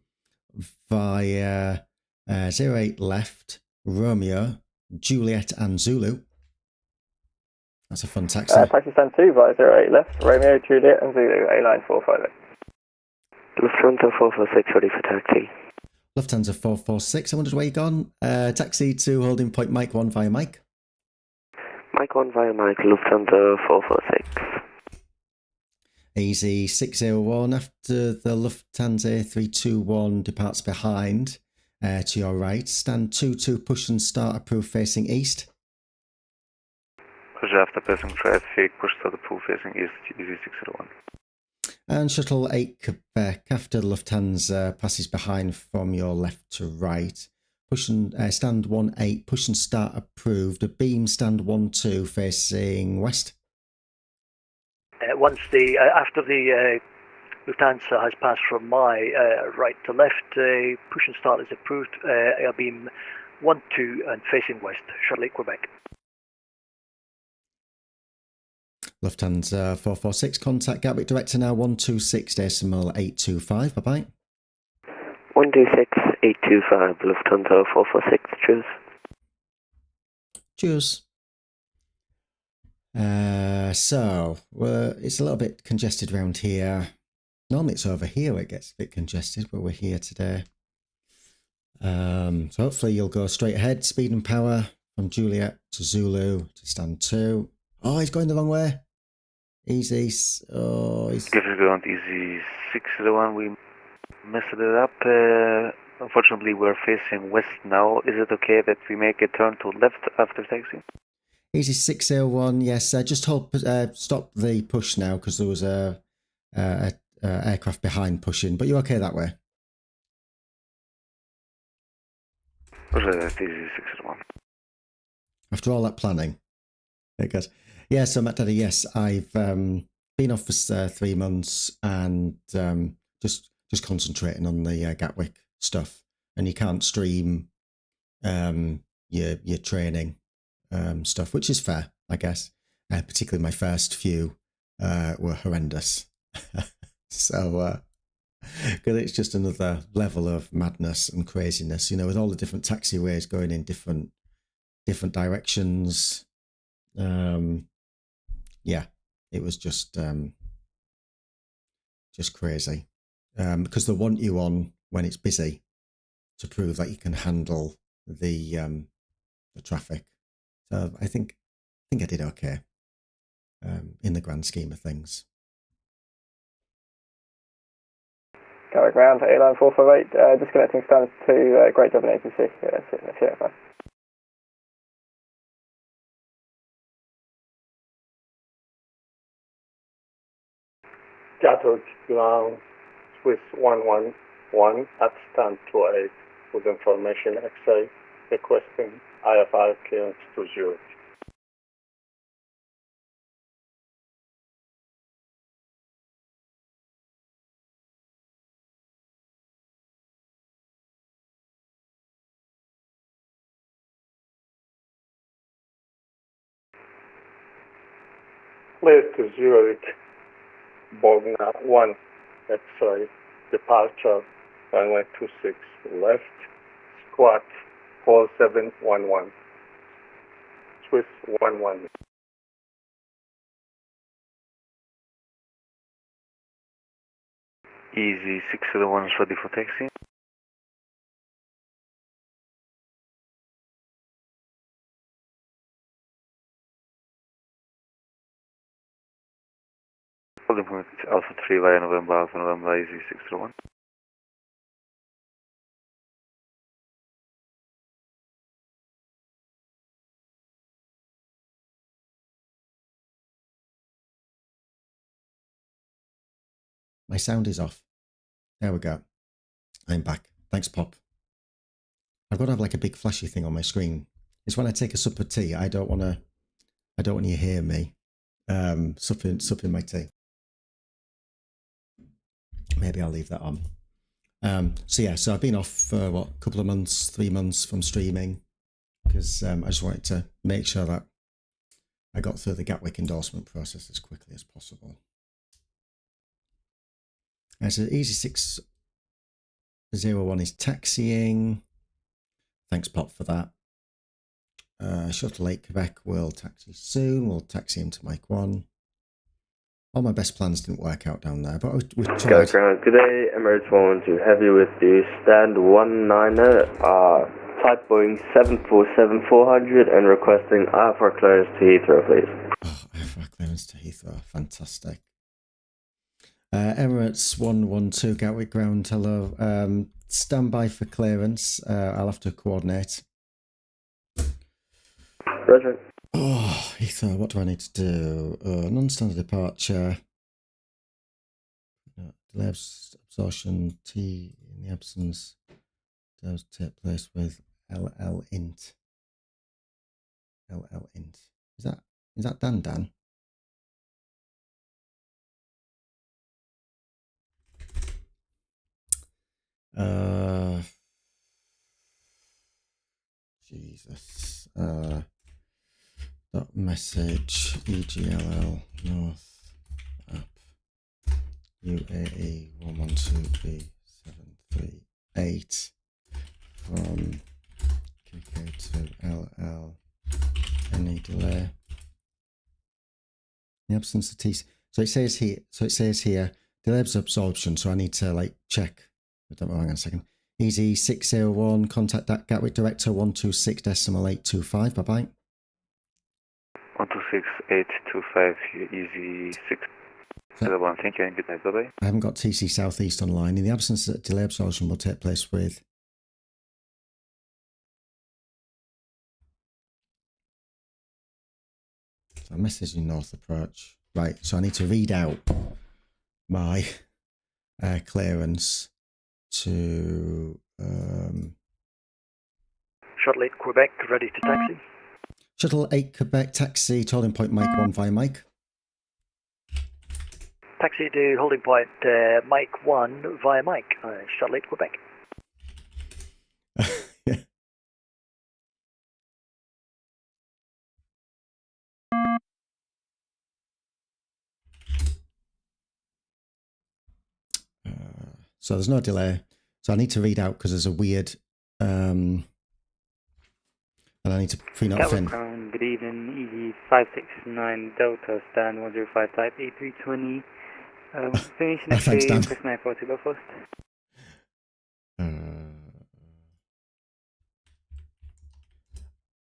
via 08 left, Romeo, Juliet and Zulu. That's a fun taxi. Taxi stand 2 via 08 left, Romeo, Juliet and Zulu. Airline 458. Lufthansa 446 ready for taxi. Lufthansa 446. I wondered where you gone. Taxi to holding point Mike 1 via Mike. Mike 1 via Mike, Lufthansa 446. Easy 601 after the Lufthansa 321 departs behind to your right. Stand 22, push and start approved facing east. Roger, after passing traffic, push start approved facing east, easy 601. And shuttle 8 Quebec after Lufthansa passes behind from your left to right. Push and stand 18, push and start approved. A beam stand 12 facing west. Once after the Lufthansa has passed from my right to left, push and start is approved. A beam 12 and facing west. Shuttle 8 Quebec. Lufthansa 446, contact Gatwick Director now 126.825. Bye bye. 126.825, Lufthansa 446. Cheers. Cheers. So it's a little bit congested around here. Normally it's over here where it gets a bit congested, but we're here today. So hopefully you'll go straight ahead. Speed and Power from Juliet to Zulu to stand 2. Oh, he's going the wrong way. Easy. Oh, he's... Gatwick Ground, easy 601. We messed it up. Unfortunately, we're facing west now. Is it okay that we make a turn to left after taxi? Easy 601. Yes, just hold. Stop the push now because there was a aircraft behind pushing. But you're okay that way. Roger, that easy 601. After all that planning, there it goes. Yeah, so Matt Daddy, yes, I've been off for 3 months and just concentrating on the Gatwick stuff. And you can't stream your training stuff, which is fair, I guess. Particularly my first few were horrendous. So, because it's just another level of madness and craziness, you know, with all the different taxiways going in different directions. Yeah, it was just crazy because they want you on when it's busy to prove that you can handle the traffic. So I think I did okay in the grand scheme of things. Gatwick Ground, Airline 458, disconnecting stands to Great Dublin ATC. Yeah, fine. Gatwick Ground, Swiss 111 at stand 28 with information X-ray requesting IFR clearance to Zurich. clear to Zurich, Bogna 1, X-ray, departure, runway 26 left, squawk 4711, Swiss 11. Easy 601 is ready for taxi. Holding point Alpha 3 via November, Alpha November, Easy 601. My sound is off. There we go. I'm back. Thanks, Pop. I've got to have like a big flashy thing on my screen. It's when I take a sup of tea. I don't want you to hear me supping my tea. Maybe I'll leave that on. So I've been off for a couple of months, 3 months from streaming, because I just wanted to make sure that I got through the Gatwick endorsement process as quickly as possible. So Easy 601 is taxiing. Thanks, Pop, for that. Shuttle 8 Quebec will taxi soon. We'll taxi into Mike 1. All my best plans didn't work out down there, but we tried. Gatwick Ground, good day. Emirates 112 Heavy with you. Stand 19er, type Boeing 747-400 and requesting IFR clearance to Heathrow, please. Oh, IFR clearance to Heathrow. Fantastic. Emirates 112 Gatwick Ground, hello. Stand by for clearance. I'll have to coordinate. Roger. Oh, Heathrow, what do I need to do? Non-standard departure. Delay absorption T in the absence. Does take place with LL int. LL int. Is that Dan? Jesus. Dot message EGLL North app UAE 112B738 from KK to LL. Any delay? In the absence of TC. So it says here delay absorption. So I need to like check. I don't know. Hang on a second. Easy 601. Contact that Gatwick Director 126.825. Bye bye. 126.825, Easy 601. Thank you and good night. Bye bye. I haven't got TC Southeast online. In the absence of delay absorption will take place with. So I'm messaging North Approach. Right, so I need to read out my clearance to Shuttle 8 Quebec, ready to taxi. Shuttle 8 Quebec, taxi, holding point Mike 1 via Mike. Taxi to holding point Mike 1 via Mike, Shuttle 8 Quebec. Yeah. So there's no delay. So I need to read out because there's a weird, and I need to pre-note Finn. Good evening, Easy 569 Delta, stand 105 type A320. Finish next Thanks, Dan. press 94 to go first.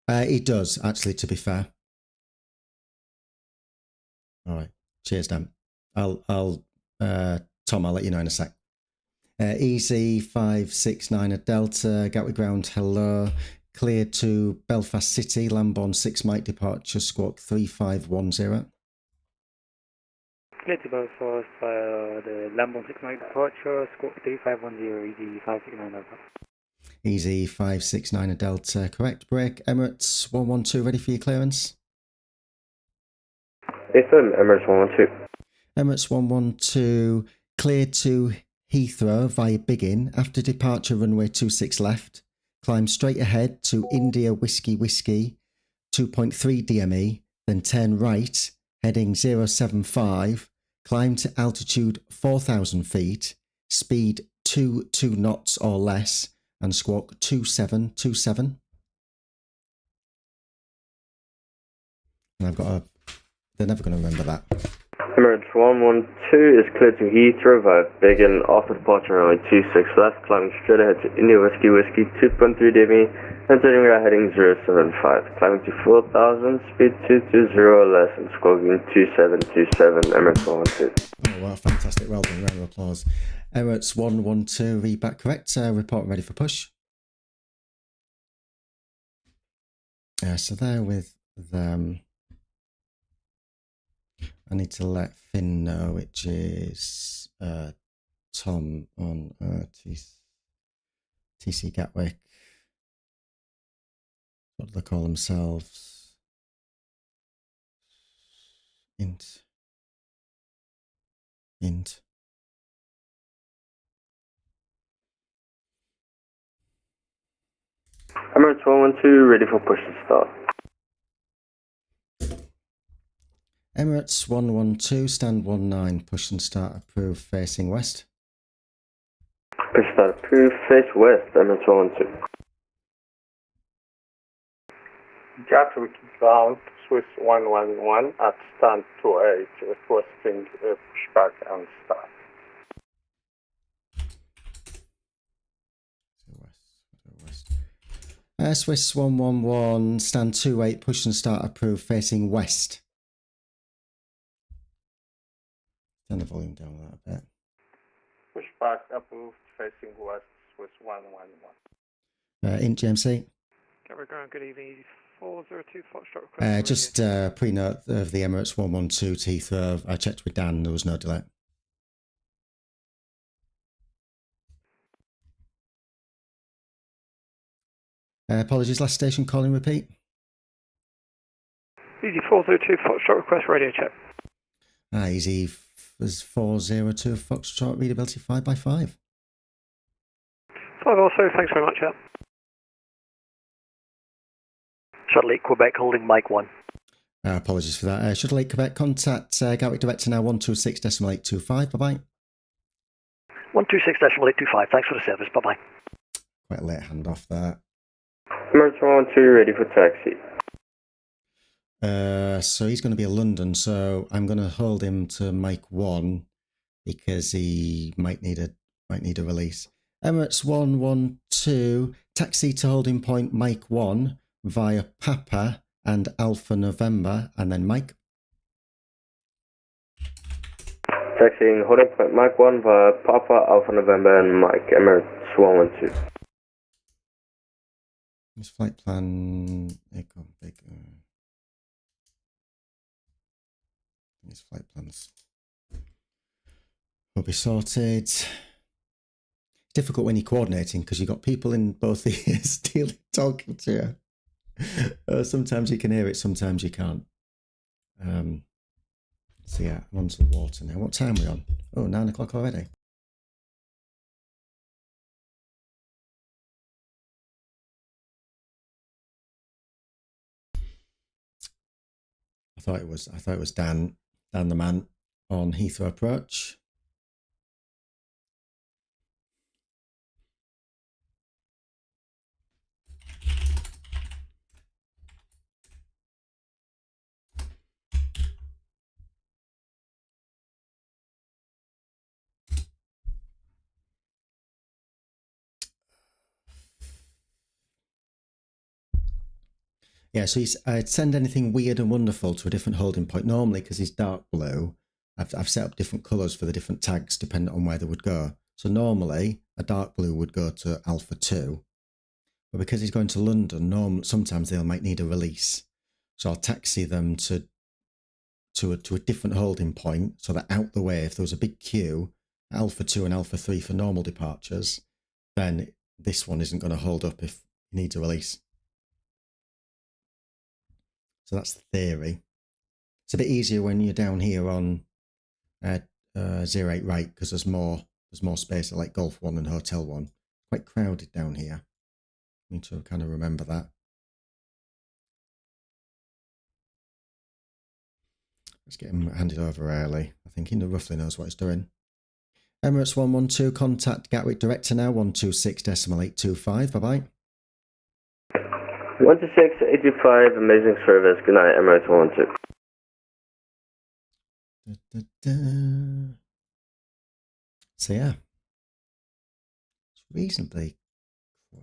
It does, actually, to be fair. All right. Cheers, Dan. Tom, I'll let you know in a sec. Easy 569 at Delta, Gatwick Ground, hello. Clear to Belfast City, Lambourne 6 Mike departure, squawk 3510. Clear to Belfast via the Lambourne 6 Mike departure, squawk 3510, Easy 569 Delta. Easy 569 at Delta, correct. Break. Emirates 112, ready for your clearance? Ethan, Emirates 112. Emirates 112, clear to Heathrow via Biggin. After departure, runway 26 left. Climb straight ahead to India Whiskey Whiskey, 2.3 DME, then turn right, heading 075, climb to altitude 4,000 feet, speed 2 knots or less, and squawk 2727. And I've got a... They're never going to remember that. Emirates 112 is cleared to Heathrow via Biggin after departure runway 26 left, climbing straight ahead to India Whiskey 2.3 DME, and turning right heading 075, climbing to 4,000, speed 220 or less, and squawking 2727, Emirates 112. Oh wow, fantastic, well done, round of applause. Emirates 112, read back correct, report ready for push. So there with them. I need to let Finn know, which is Tom on TC Gatwick. What do they call themselves? Int. Emirates 112, ready for push and start. Emirates 112, stand 19, push and start approved, facing west. Push start approved, face west, Emirates 112. Gatwick Ground, Swiss 111 at stand 28, requesting pushback and start. Swiss 111, stand 28, push and start approved, facing west. Turn the volume down a bit. Pushback approved, facing west, Swiss 111. Int GMC. Gatwick Ground, good evening. 402 Foxtrot request. Just pre-note of the Emirates 112 to Heathrow. I checked with Dan, there was no delay. Apologies, last station calling repeat. Easy 402 Foxtrot request, radio check. Easy was 402 Foxtrot, readability 5x5. 5 also, thanks very much, Shuttle 8 Quebec holding Mike 1. Apologies for that. Shuttle 8 Quebec, contact Gatwick Director now 126.825. Bye-bye. 126.825. Thanks for the service. Bye-bye. Quite a late handoff there. Emirates 112, ready for taxi. So he's going to be in London, so I'm going to hold him to Mike 1 because he might need a release. Emirates 112, taxi to holding point Mike 1 via Papa and Alpha November, and then Mike. Taxiing holding point Mike 1 via Papa, Alpha November, and Mike, Emirates 112. His flight plan, his flight plans will be sorted. It's difficult when you're coordinating because you've got people in both ears talking to you. Sometimes you can hear it, sometimes you can't. So yeah, I'm on to the water now. What time are we on? Oh, 9 o'clock already. I thought it was Dan the man on Heathrow approach. Yeah, so I'd send anything weird and wonderful to a different holding point. Normally, because he's dark blue, I've set up different colours for the different tags depending on where they would go. So normally, a dark blue would go to Alpha 2. But because he's going to London, sometimes they might need a release. So I'll taxi them to a different holding point so that out the way, if there was a big queue, Alpha 2 and Alpha 3 for normal departures, then this one isn't going to hold up if he needs a release. So that's the theory. It's a bit easier when you're down here on 08 right because there's more space at like Golf 1 and Hotel 1. Quite crowded down here. Need to kind of remember that. Let's get him handed over early. I think he roughly knows what he's doing. Emirates 112, contact Gatwick Director now, 126.825. Bye-bye. 126.825, amazing service. Good night, Emirates 112. So yeah, it's reasonably,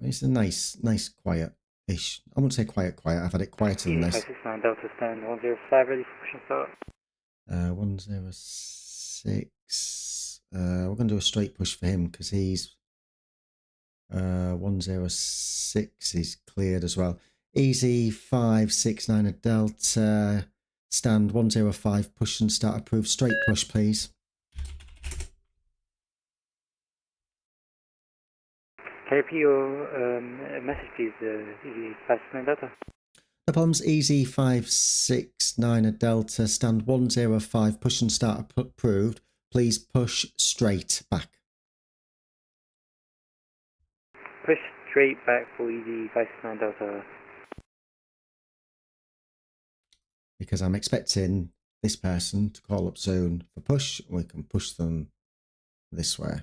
it's a nice quiet-ish. I wouldn't say quiet. I've had it quieter than this. 569 Delta stand 105, ready for push and start. 106. We're going to do a straight push for him because he's 106 is cleared as well. Easy 569 a Delta stand 105, push and start approved. Straight push, please. Can you repeat your message, please? Easy 569 Delta. No problems. Easy 569 a Delta stand 105, push and start approved. Please push straight back. Push straight back for Easy 569 Delta. Because I'm expecting this person to call up soon for push, and we can push them this way.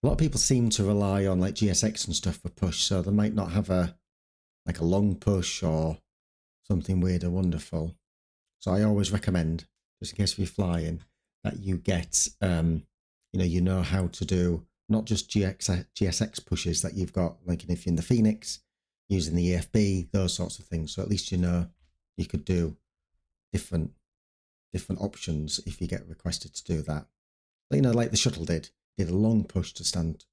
A lot of people seem to rely on like GSX and stuff for push, so they might not have a long push or something weird or wonderful. So I always recommend, just in case you're flying, that you get you know how to do not just GSX pushes that you've got, like if you're in the Phoenix, using the EFB, those sorts of things. So at least you know you could do different options if you get requested to do that. But, you know, like the shuttle did a long push to stand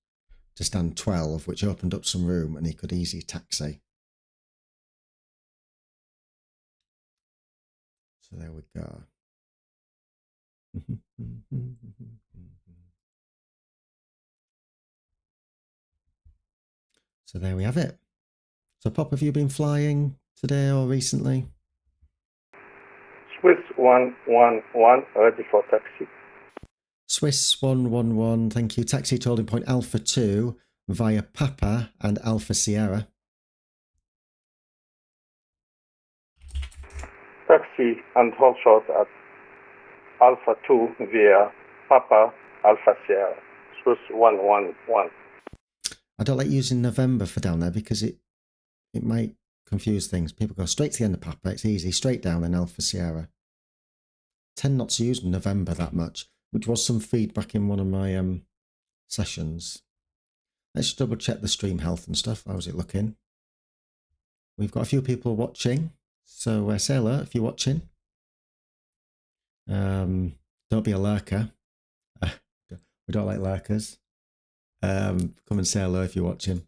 12, which opened up some room and he could easily taxi. So there we go. So there we have it. So Pop, have you been flying today or recently? Swiss 111, ready for taxi. Swiss 111, thank you. Taxi to holding point Alpha 2 via Papa and Alpha Sierra. Taxi and hold short at Alpha 2 via Papa Alpha Sierra. Swiss 111. I don't like using November for down there because it might confuse things. People go straight to the end of Papa, it's easy, straight down in Alpha Sierra. Tend not to use November that much, which was some feedback in one of my sessions. Let's double check the stream health and stuff. How's it looking? We've got a few people watching, so say hello if you're watching. Don't be a lurker. We don't like lurkers. Come and say hello if you're watching.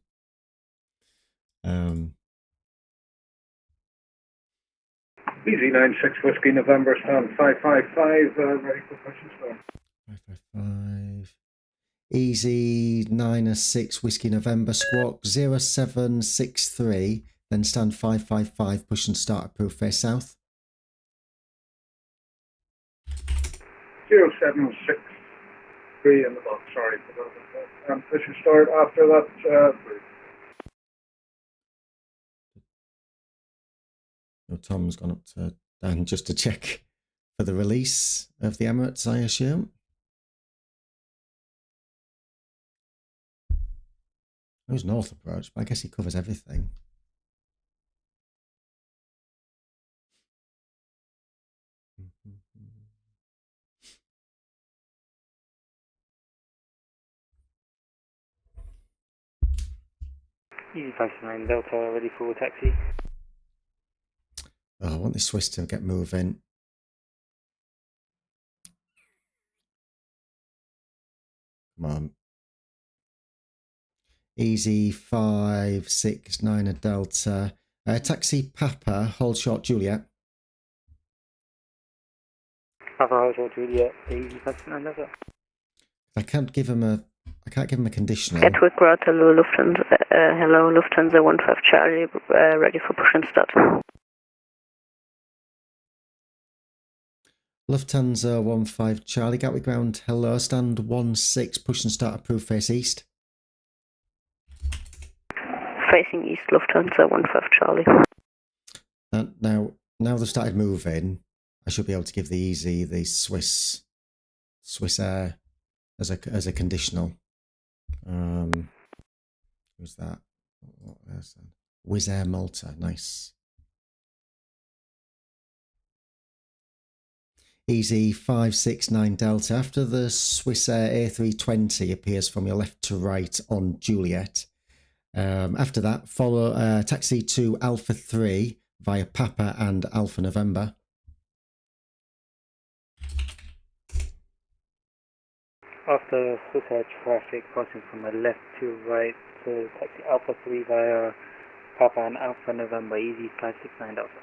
Easy 96 Whiskey November stand 555, ready for push and start. 555. Easy 906 Whiskey November squawk 0763, then stand 555, push and start approved face south. 0763 in the box, sorry. Push and start after that, Tom's gone up to Dan just to check for the release of the Emirates, I assume. Who's north approach, but I guess he covers everything. Easy 569 Delta, ready for taxi. Oh, I want this Swiss to get moving. Come on. Easy 569 a Delta. Taxi Papa, hold short Juliet. Papa, hold short Juliet, easy 569 Delta. I can't give him a conditional. Gatwick Ground, hello Lufthansa, hello Lufthansa 15 Charlie, ready for push and start. Lufthansa 15 Charlie, Gatwick Ground, hello, stand 16, push and start approved face east. Facing east, Lufthansa 15 Charlie. Now they've started moving. I should be able to give the Easy the Swiss Air as a conditional. Who's that? What is that? Wizz Air Malta. Nice. Easy 569 Delta. After the Swiss Air A320 appears from your left to right on Juliet, after that, follow taxi to Alpha 3 via Papa and Alpha November. After Swiss Air traffic crossing from the left to right to taxi Alpha 3 via Papa and Alpha November, Easy 569 Delta.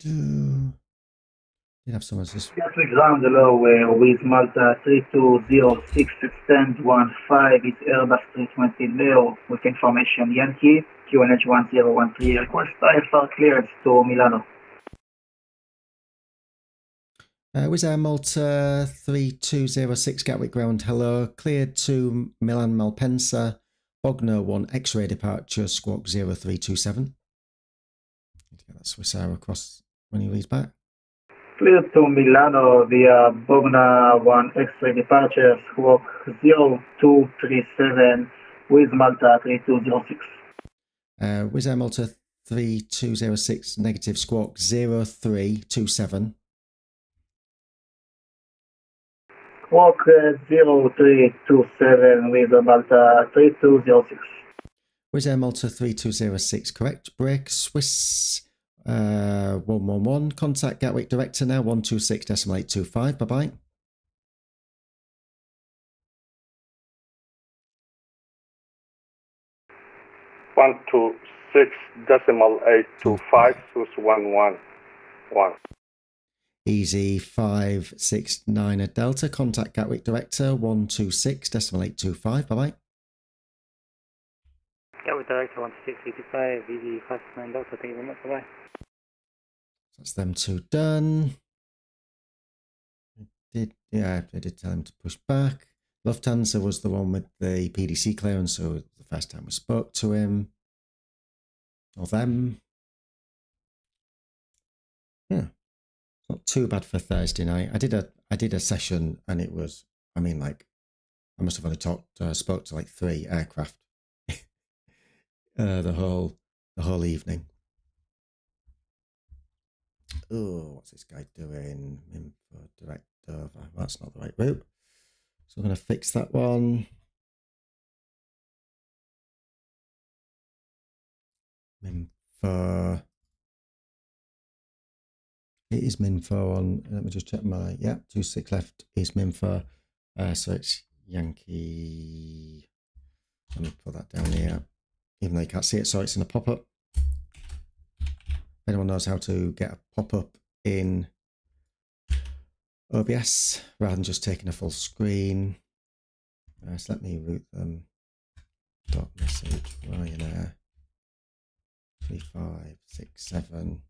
Did have someone just Gatwick Ground, hello, with Malta 3206, extend 15, it's Airbus 320 Leo, with information Yankee, QNH 1013, request IFR clearance to Milano. Wizz Air Malta 3206 Gatwick Ground, hello, cleared to Milan Malpensa, Bogner 1 X-ray departure, squawk 0327. Need to get that Swiss Air across when he leaves back. Cleared to Milano via Bogna 1 X-ray departure, squawk 0237 with Malta 3206. Wizz Air Malta 3206 negative squawk 0327. Squawk 0327 with Malta 3206. Wizz Air Malta 3206 correct. Break Swiss 111. Contact Gatwick Director now 126.825. Bye bye. One 126.825 Swiss 111. Easy 569 at Delta. Contact Gatwick Director 126.825. Bye bye. Gatwick Director 126.825. Easy 569 Delta. Thank you very much. Bye bye. That's them two done. I did tell him to push back. Lufthansa was the one with the PDC clearance, so it was the first time we spoke to him. Or them. Yeah. Not too bad for Thursday night. I did a session and it was, I mean, like, I must have only spoke to like 3 aircraft the whole evening. Oh, what's this guy doing? Info direct over. That's not the right route. So I'm going to fix that one. Minfo. It is Minfo on. Let me just check my. Yeah, 26 left is Minfo. So it's Yankee. Let me put that down here. Even though you can't see it, so it's in a pop-up. If anyone knows how to get a pop-up in OBS rather than just taking a full screen, so let me route them. Dot message Ryanair 3567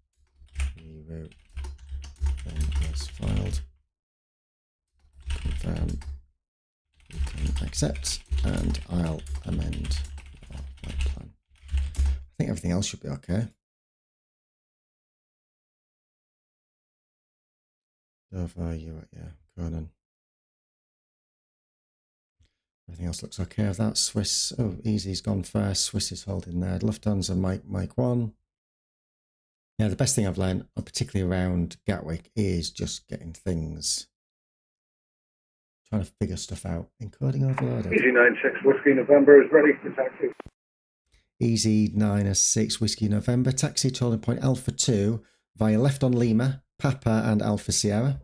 reroute then as filed. Confirm you can accept, and I'll amend your flight plan. I think everything else should be okay. Dover, yeah, Cronin. Everything else looks okay. That Swiss, oh, Easy's gone first. Swiss is holding there. Lufthansa, Mike 1. Yeah, the best thing I've learned, particularly around Gatwick, is just getting things, trying to figure stuff out. Encoding overloaded. Easy 96 Whiskey November is ready for taxi. Easy 96 Whiskey November. Taxi to holding point Alpha 2 via left on Lima, Papa and Alpha Sierra.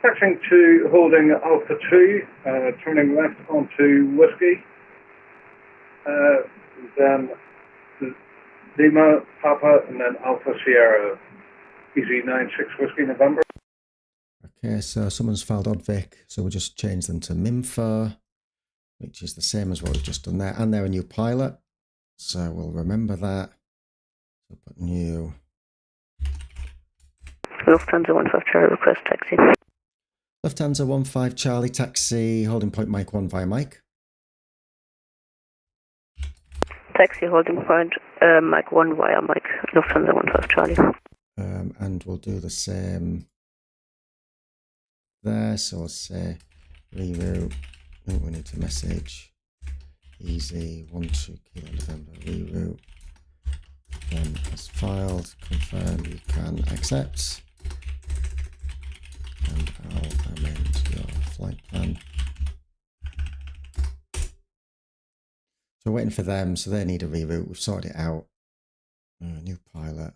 Taxiing to holding Alpha 2, turning left onto Whiskey, then Lima, Papa, and then Alpha Sierra. Easy 96 Whiskey November. Okay, so someone's filed Oddvic, so we'll just change them to Minfo, which is the same as what we've just done there, and they're a new pilot, so we'll remember that. So put new. Lufthansa 15 Charlie, request taxi. Lufthansa 15 Charlie, taxi, holding point Mike 1 via Mike. Taxi holding point, Mike 1 via Mike Lufthansa 15 Charlie. And we'll do the same there. So I'll say reroute. Oh, we need to message easy 12 Kilo November reroute. Then as filed, confirm you can accept. And I'll amend your flight plan. So we're waiting for them, so they need a reroute. We've sorted it out. New pilot.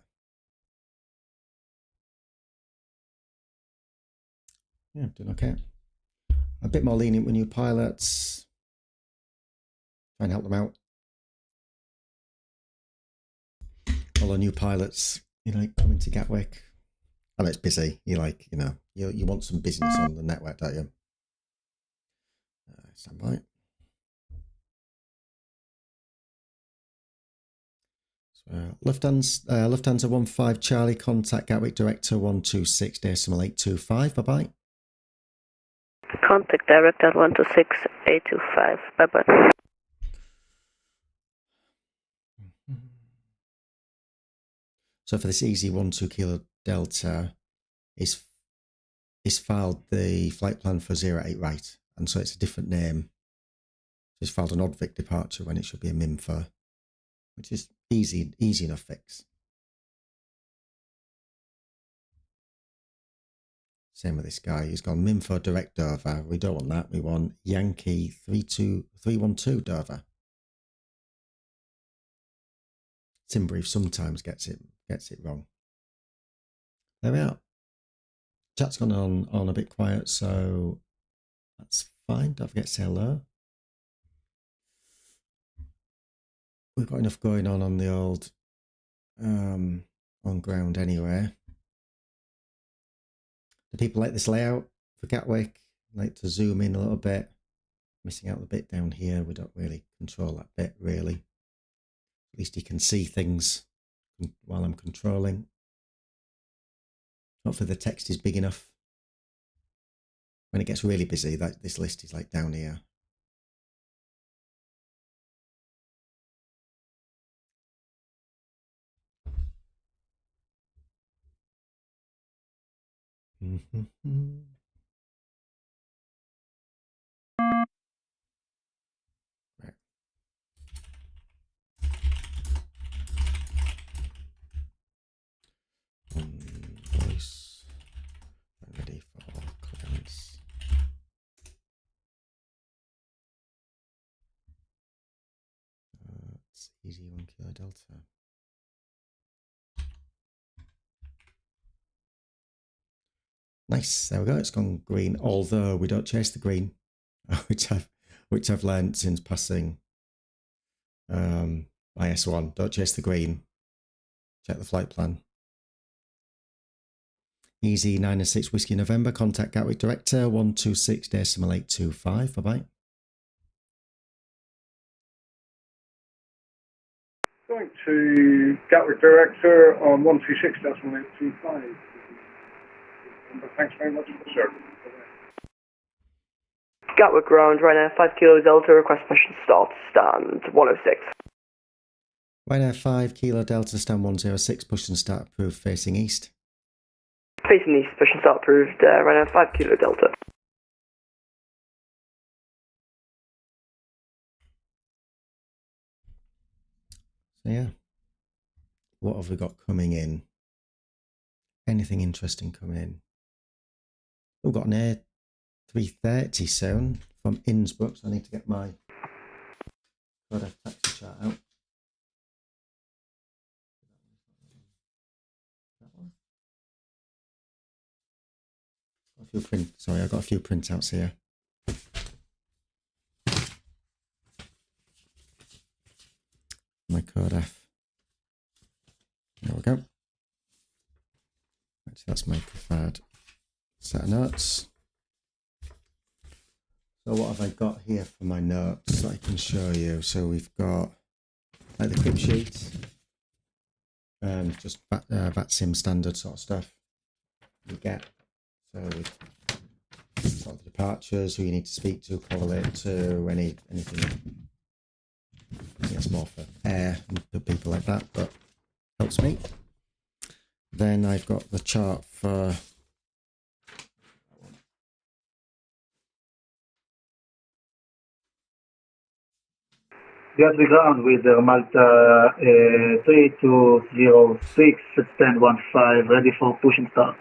Yeah, doing okay. A bit more lenient with new pilots. Try and help them out. All the new pilots, you know, coming to Gatwick. I know it's busy. You like, you know, you want some business on the network, don't you? Stand by. So, Lufthansa 15 Charlie, contact Gatwick Director 126.825. Bye bye. Contact Director 126.825. Bye bye. So for this easy 12 Kilo Delta, it's filed the flight plan for 08 right, and so it's a different name. It's filed an odd Vic departure when it should be a MIMFA, which is easy enough fix. Same with this guy. He's gone MIMFA direct Dover. We don't want that. We want Yankee 312 Dover. Simbrief sometimes gets it wrong. There we are. Chat's gone on a bit quiet, so that's fine. Don't forget to say hello. We've got enough going on the old on ground anyway. Do people like this layout for Gatwick? Like to zoom in a little bit. Missing out the bit down here. We don't really control that bit really. At least you can see things while I'm controlling. Hopefully the text is big enough. When it gets really busy, this list is like down here. Right. Voice. Ready for clearance. It's easy 1 Kilo Delta. Nice, there we go. It's gone green, although we don't chase the green, which I've learned since passing IS1. Don't chase the green. Check the flight plan. Easy 9 and 6 Whiskey November. Contact Gatwick Director 126.825. Bye bye. Going to Gatwick Director on 126.825. Thanks very much for the service. Gatwick Ground, Ryanair 5 Kilo Delta, request permission start, stand 106. Ryanair 5 Kilo Delta, stand 106, push and start approved, facing east. Facing east, push and start approved, Ryanair 5 Kilo Delta. So yeah, what have we got coming in? Anything interesting coming in? We've got an A330 soon from Innsbruck, so I need to get my taxi chart out. A few Sorry, I've got a few printouts here. My code F. There we go. Actually, that's my preferred set of notes. So what have I got here for my notes that I can show you? So we've got like the crib sheet, just VATSIM standard sort of stuff you get. So with sort of the departures, who you need to speak to, correlate to, anything I think it's more for air and for people like that, but helps me. Then I've got the chart for Gatwick Ground with Malta 3206, stand 15, ready for push and start.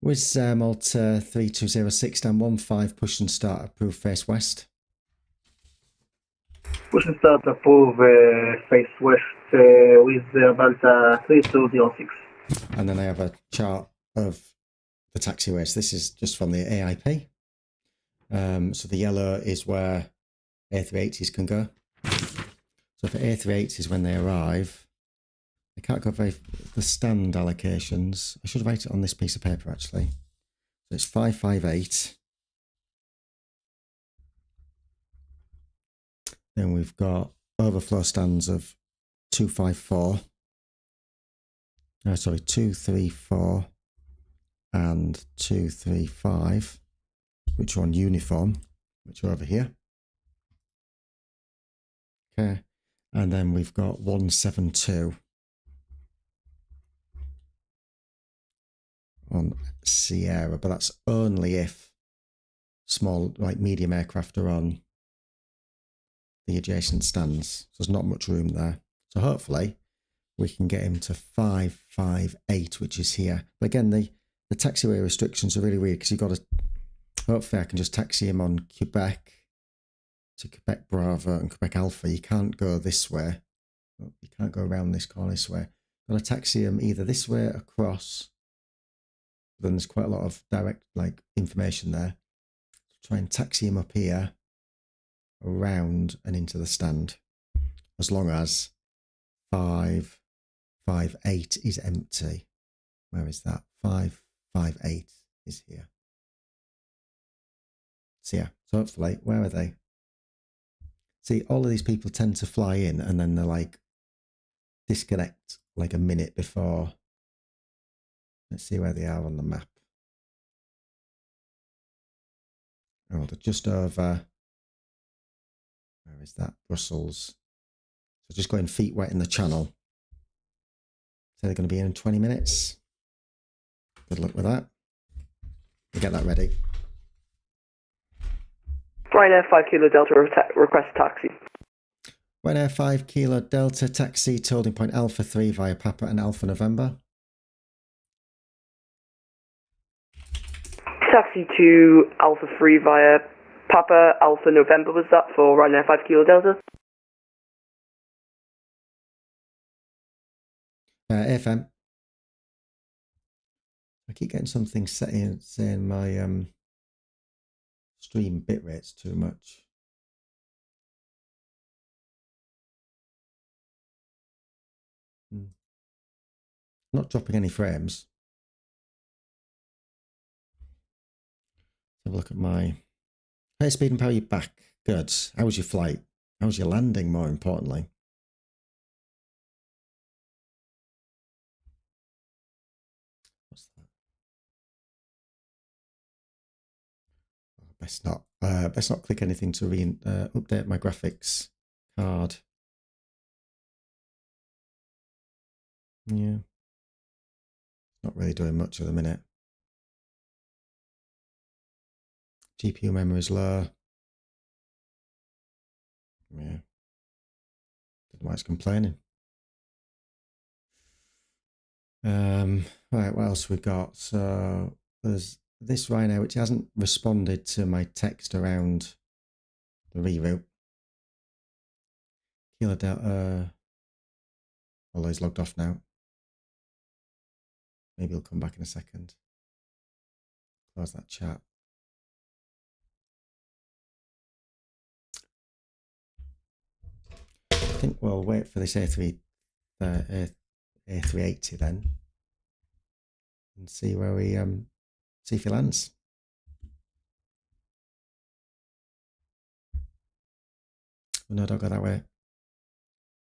With Malta 3206 down 15, push and start, approved face west. Push and start, approve face west with Malta 3206. And then I have a chart of the taxiways. This is just from the AIP. So the yellow is where A380s can go. So for A380s, when they arrive, they can't go very the stand allocations. I should write it on this piece of paper actually. So it's 558. Then we've got overflow stands of 254. 234 and 235, which are on uniform, which are over here. Okay, and then we've got 172 on Sierra, but that's only if small, like medium aircraft are on the adjacent stands. So there's not much room there. So hopefully we can get him to 558, which is here. But again, the taxiway restrictions are really weird because you've got to, hopefully I can just taxi him on Quebec to Quebec Bravo and Quebec Alpha. You can't go this way. You can't go around this corner this way. Got to taxi him either this way across. Then there's quite a lot of direct like information there. Try and taxi him up here, around and into the stand, as long as 558 is empty. Where is that? 558 is here. So yeah, so hopefully, where are they? See, all of these people tend to fly in and then they're like disconnect like a minute before. Let's see where they are on the map. Oh, they're just over. Where is that? Brussels. So just going feet wet in the channel. So they're going to be in 20 minutes. Good luck with that. We'll get that ready. Ryanair 5 Kilo Delta request taxi. Ryanair 5 Kilo Delta taxi to holding point Alpha 3 via Papa and Alpha November. Taxi to Alpha 3 via Papa Alpha November, was that for Ryanair 5 Kilo Delta? AFM. I keep getting something saying my stream bitrate's too much. Not dropping any frames. Have a look at my hey, speed and power. You back? Good. How was your flight? How was your landing? More importantly. What's that? Oh, best not click anything to update my graphics card. Yeah. Not really doing much at the minute. GPU memory is low. Yeah. Don't know why it's complaining. Right, what else we got? So there's this Ryanair which hasn't responded to my text around the reroute. Kilo Delta, although he's logged off now. Maybe he'll come back in a second. Close that chat. I think we'll wait for this A380 then, and see where we see if he lands. Oh, no, don't go that way.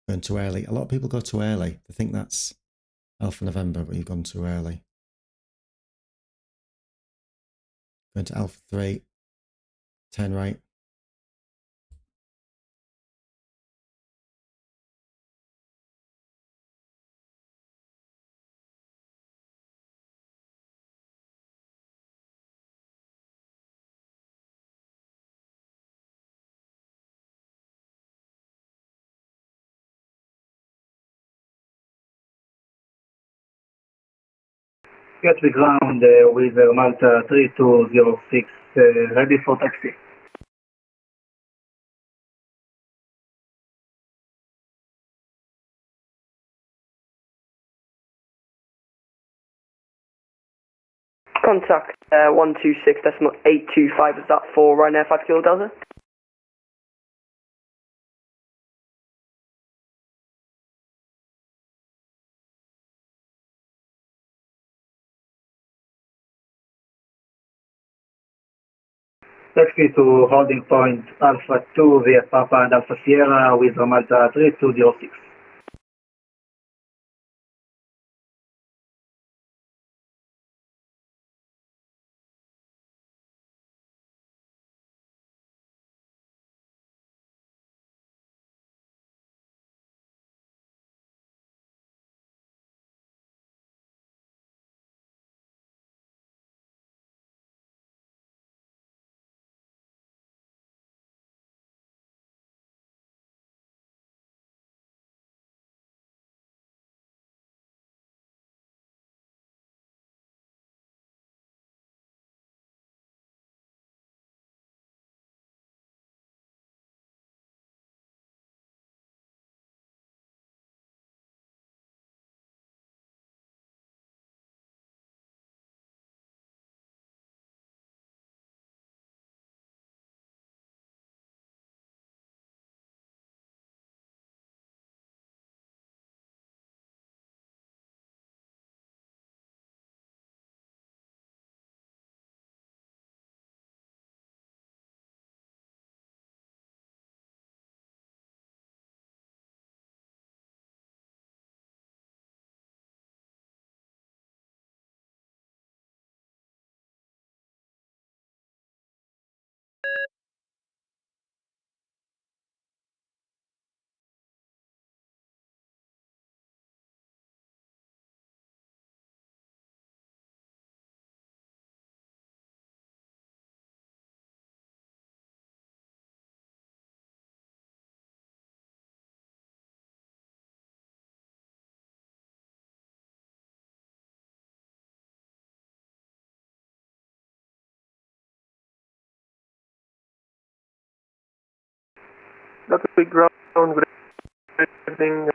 Going too early. A lot of people go too early. They think that's Alpha November, but you've gone too early. Going to Alpha 3, 10 right. Gatwick Ground with Malta 3206, ready for taxi. Contact 126.825, is that for Ryanair 5 Kilo Delta? Taxi to holding point Alpha 2 via Papa and Alpha Sierra with Malta 3206. Gatwick Ground, good evening.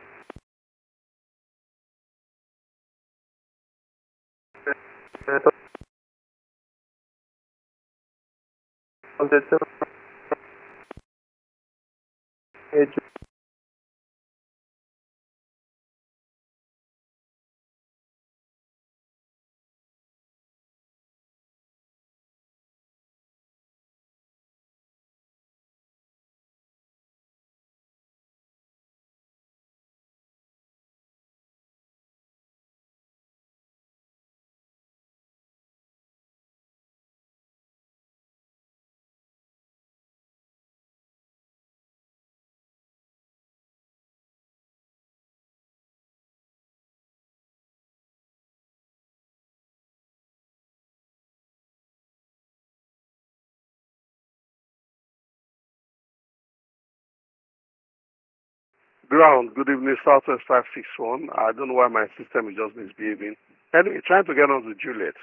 Ground, good evening, Southwest 561. I don't know why my system is just misbehaving. Anyway, trying to get on to Juliet.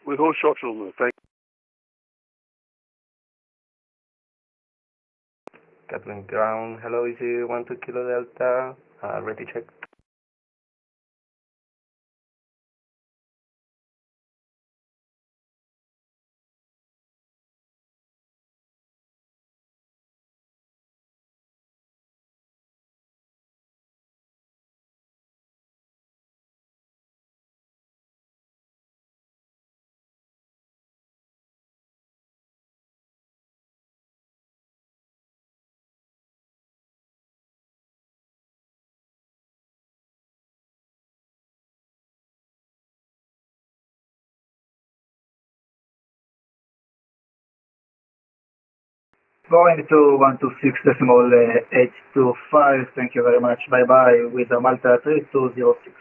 We hold short room, thank you. Gatwick Ground, hello, is it 12 Kilo Delta? Ready check. Going to 126.825, thank you very much, bye bye, with Malta 3206.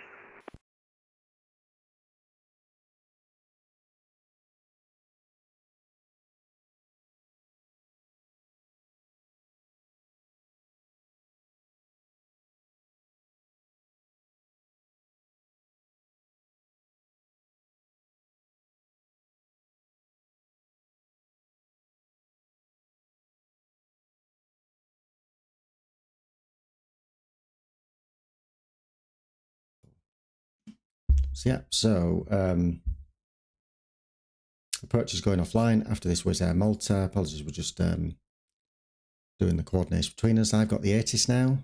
approach is going offline. After this was Air Malta. Apologies, we're just doing the coordination between us. I've got the ATIS now.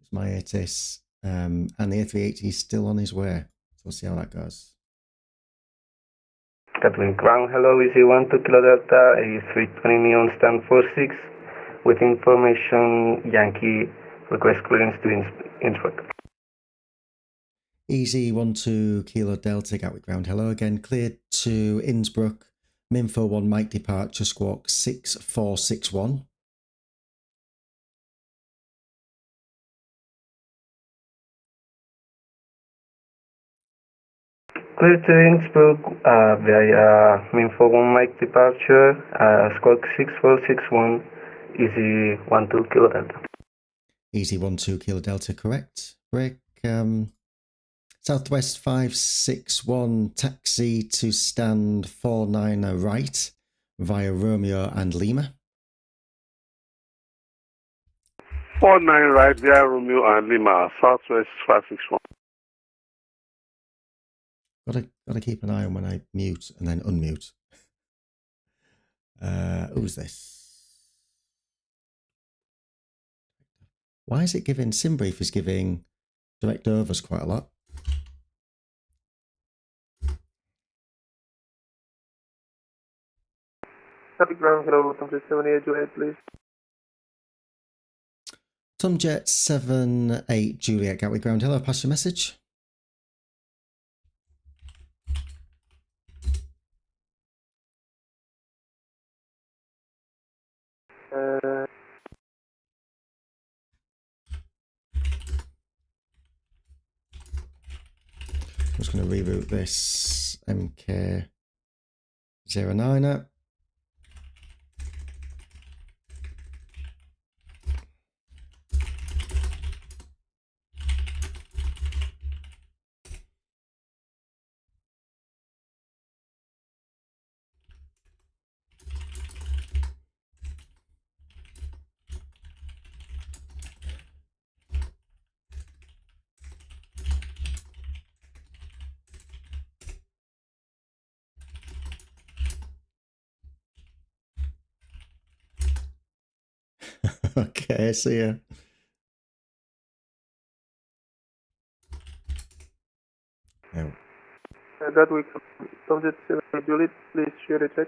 It's my ATIS. And the A380 is still on his way. So we'll see how that goes. Gatwick Ground, hello, easy 12 Kilo Delta, A320 me on stand 46. With information, Yankee, request clearance to Innsbruck. Easy 12 Kilo Delta, Gatwick Ground, hello again. Cleared to Innsbruck. Minfo 1 Mike departure, squawk 6461. Clear to Innsbruck via Minfo 1 Mike departure, squawk 6461, easy 12 Kilo Delta. Easy 12 Kilo Delta, correct. Break Southwest 561, taxi to stand 49 right via Romeo and Lima. 49 right via Romeo and Lima, Southwest 561. Gotta keep an eye on when I mute and then unmute. Who's this? Why is it giving SimBrief is giving direct overs quite a lot? Gatwick Ground, hello, Tomjet 78 Juliet, please. Tomjet 78 Juliet, Gatwick Ground, hello, pass your message. I'm just going to reroute this MK09er. Okay, see ya. Oh. Gatwick, Tomjet 78 Juliet, please share a check.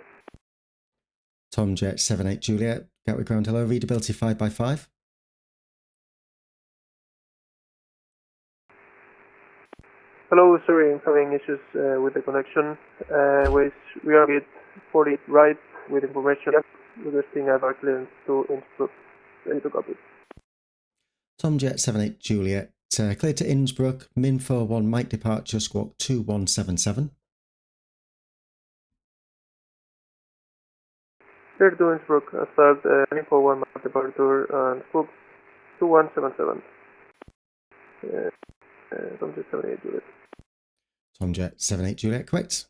Tomjet 78 Juliet, Gatwick Ground, hello, readability 5x5. Hello, sorry, I'm having issues with the connection. We are at 40 right with information. Requesting a clearance to Innsbruck. Ready to copy. Tomjet 78 Juliet, cleared to Innsbruck, Minfo 1 Mike departure, squawk 2177. Clear to Innsbruck, start Minfo 1 Mike departure and squawk 2177. Tomjet 78 Juliet. Tomjet 78 Juliet, correct.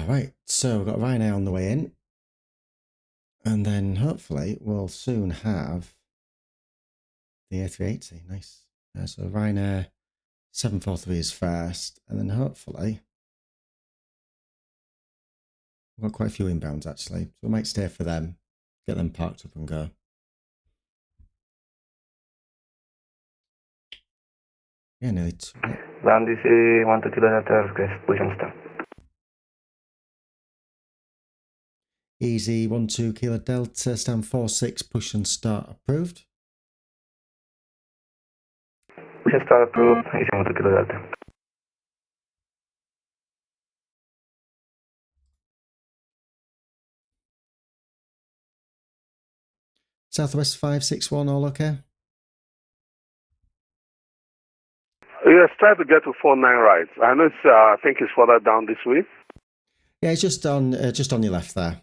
Right, so we've got Ryanair on the way in. And then hopefully we'll soon have the A380. Nice. So Ryanair 743 is first. And then hopefully we've got quite a few inbounds actually. So we might stay for them, get them parked up and go. Yeah, nearly two. Land is 12 Kilo Delta, request position start. Easy 12 Kilo Delta, stand 46, push and start approved. Push and start approved, easy 12 Kilo Delta. Southwest 561, all okay? Yes, try to get to 49 right. I know it's, I think it's further down this way. Yeah, it's just on your left there.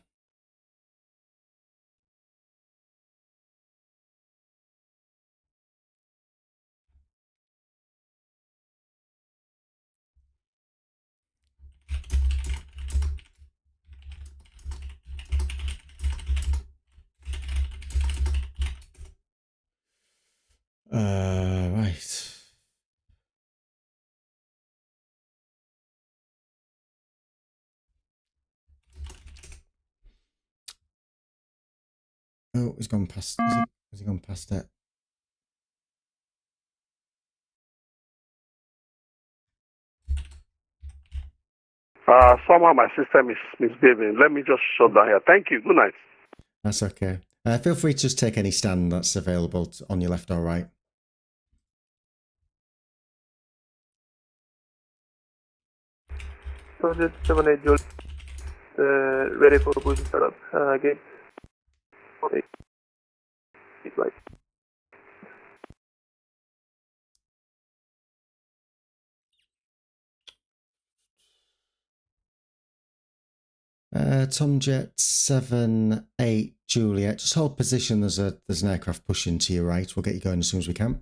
Right. Oh, he's gone past. Has he gone past it? Somehow my system is misbehaving. Let me just shut down here. Thank you. Good night. That's okay. Feel free to just take any stand that's available on your left or right. Subject 78 Juliet, ready for push startup. Gate 8. Right. Tomjet 78 Juliet. Just hold position. There's an aircraft pushing to your right. We'll get you going as soon as we can.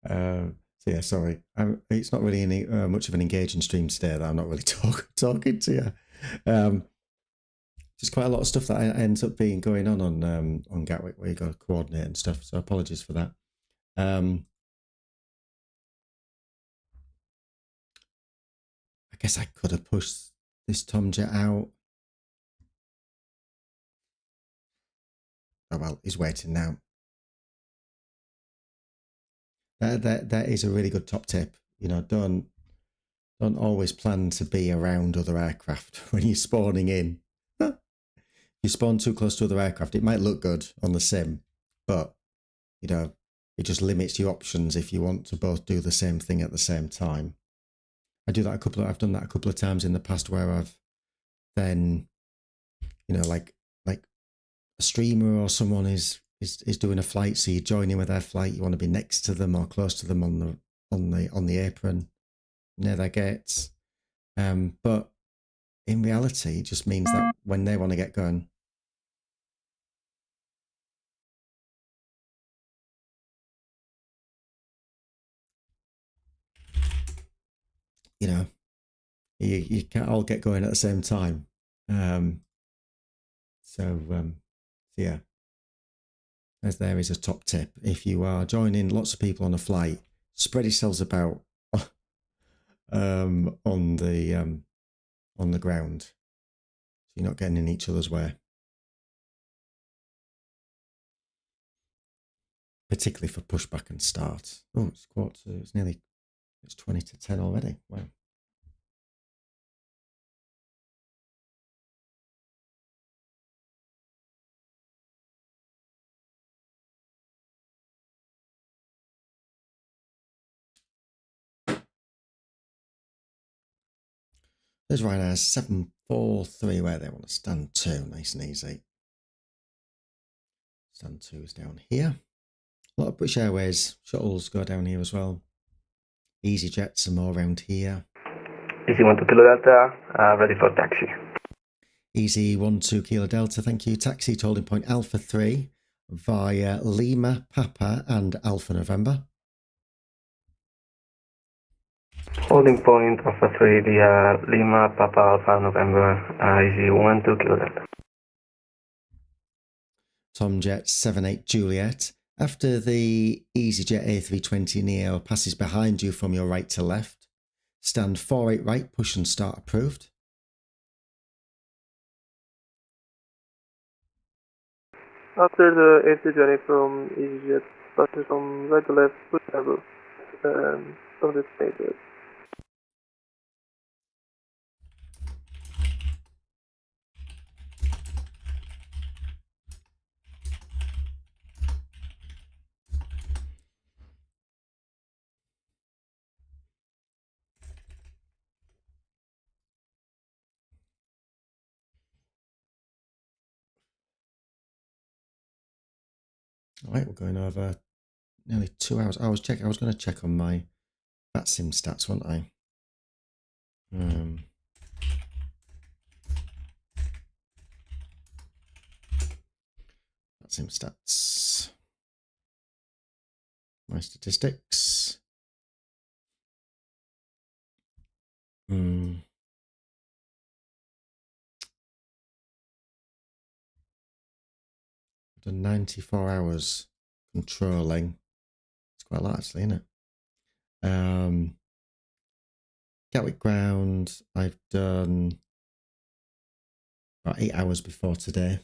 So yeah, sorry. It's not really any much of an engaging stream today. That I'm not really talking to you. Just quite a lot of stuff that ends up being going on Gatwick where you got to coordinate and stuff. So apologies for that. I guess I could have pushed this Tomjet out. Oh well, he's waiting now. That is a really good top tip. You know, don't always plan to be around other aircraft when you're spawning in. You spawn too close to other aircraft, it might look good on the sim, but you know, it just limits your options if you want to both do the same thing at the same time. I've done that a couple of times in the past where I've then, you know, like a streamer or someone is doing a flight, so you join in with their flight, you want to be next to them or close to them on the apron near their gates. But in reality, it just means that when they want to get going, you know, you can't all get going at the same time. So yeah, as there is a top tip. If you are joining lots of people on a flight, spread yourselves about on the ground, so you're not getting in each other's way. Particularly for pushback and start. Oh, it's 20 to 10 already. Wow. There's Ryanair's 743 where they want to stand 2, nice and easy. Stand 2 is down here. A lot of British Airways shuttles go down here as well. EasyJets are more around here. Easy 12 Kilo Delta, ready for taxi. Easy 12 Kilo Delta, thank you. Taxi to holding point Alpha 3 via Lima, Papa and Alpha November. Holding point Alpha 3 via Lima, Papa, Alpha, November, easy 12 Kilo Delta. Tomjet 78 Juliet. After the EasyJet A320 Neo passes behind you from your right to left, stand 48 right, push and start approved. After the A320 from EasyJet passes from right to left, push level of the stage. All right, we're going over nearly 2 hours. I was going to check on my VATSIM stats, wasn't I? VATSIM stats. My statistics. I've done 94 hours controlling. It's quite a lot, actually, isn't it? Gatwick Ground, I've done about 8 hours before today.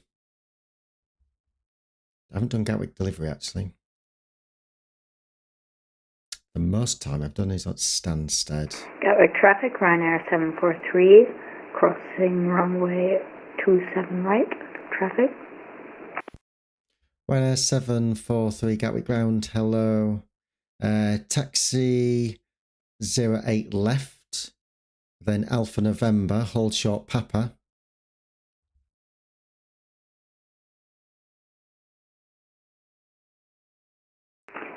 I haven't done Gatwick delivery, actually. The most time I've done is at Stansted. Gatwick traffic, Ryanair 743, crossing runway 27 right, traffic. Ryanair 743, Gatwick Ground, hello. Taxi 08 left, then Alpha November, hold short Papa.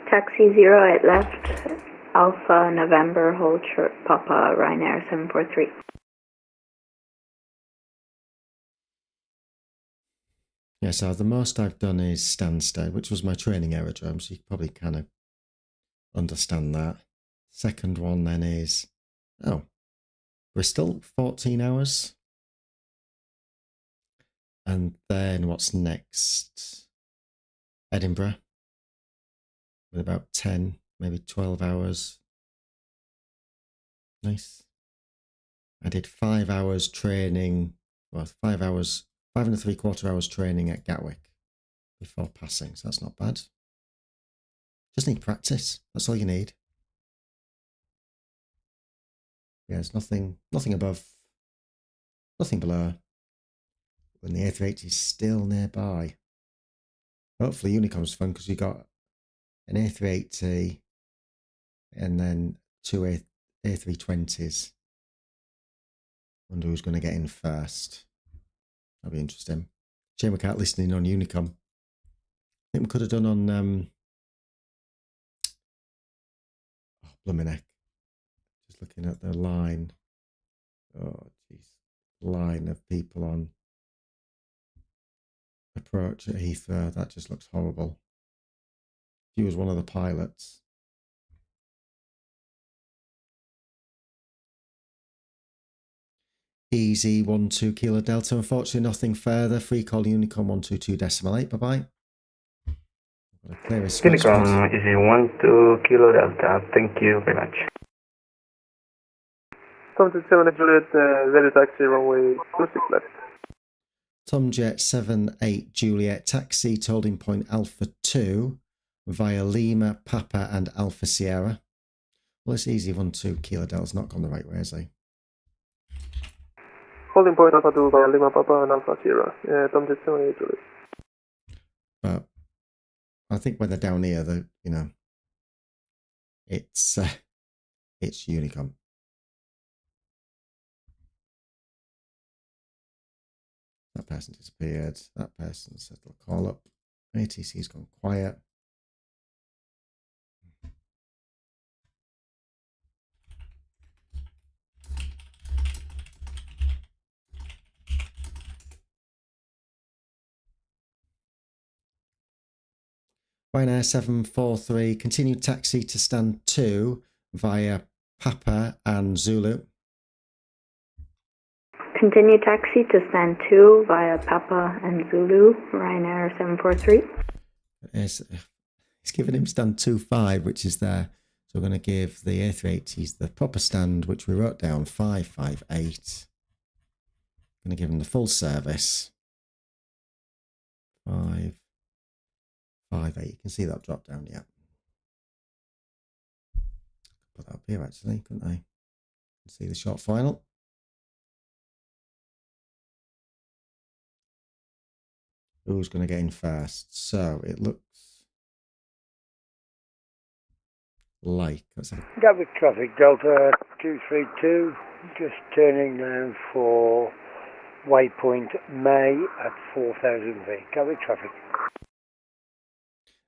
Taxi 08 left, Alpha November, hold short Papa, Ryanair 743. Yeah, so the most I've done is Stansted, which was my training aerodrome, so you probably kind of understand that. Second one then is, Bristol, 14 hours. And then what's next? Edinburgh, with about 10, maybe 12 hours. Nice. I did 5 hours training, well, 5 hours, 5 3/4 hours training at Gatwick before passing, so that's not bad. Just need practice, that's all you need. Yeah, there's nothing above, nothing below. When the A380 is still nearby. Hopefully Unicom's fun because you got an A380 and then two A320s. Wonder who's going to get in first. That'll be interesting. Shame we can't listen in on Unicom. I think we could have done on blimey neck. Just looking at the line. Oh jeez. Line of people on approach at Heathrow. That just looks horrible. He was one of the pilots. Easy 12 Kilo Delta. Unfortunately, nothing further. Free call Unicom 122.8. Bye bye. Unicom easy 12 Kilo Delta. Thank you very much. Tomjet 7 Juliet, ready taxi, runway 26 left. Tomjet 78 Juliet, taxi to holding point Alpha 2 via Lima, Papa and Alpha Sierra. Well, it's easy 12 Kilo Delta's not gone the right way, has he? Holding point Alpha 2 via Lima, Papa and Alpha Sierra. Tomjet 78 Juliet. But I think when they're down here, it's Unicom. That person disappeared. That person said they'll call up. ATC's gone quiet. Ryanair 743, continued taxi to stand 2 via Papa and Zulu. Continue taxi to stand 2 via Papa and Zulu, Ryanair 743. It's given him stand 25, which is there. So we're going to give the A380s the proper stand, which we wrote down, 558. Going to give him the full service. 558. You can see that drop down, yeah. Put that up here, actually, couldn't I? See the short final. Who's going to get in first? So it looks like, let's have a Gatwick traffic, Delta 232, just turning now for waypoint May at 4,000 feet. Gatwick traffic.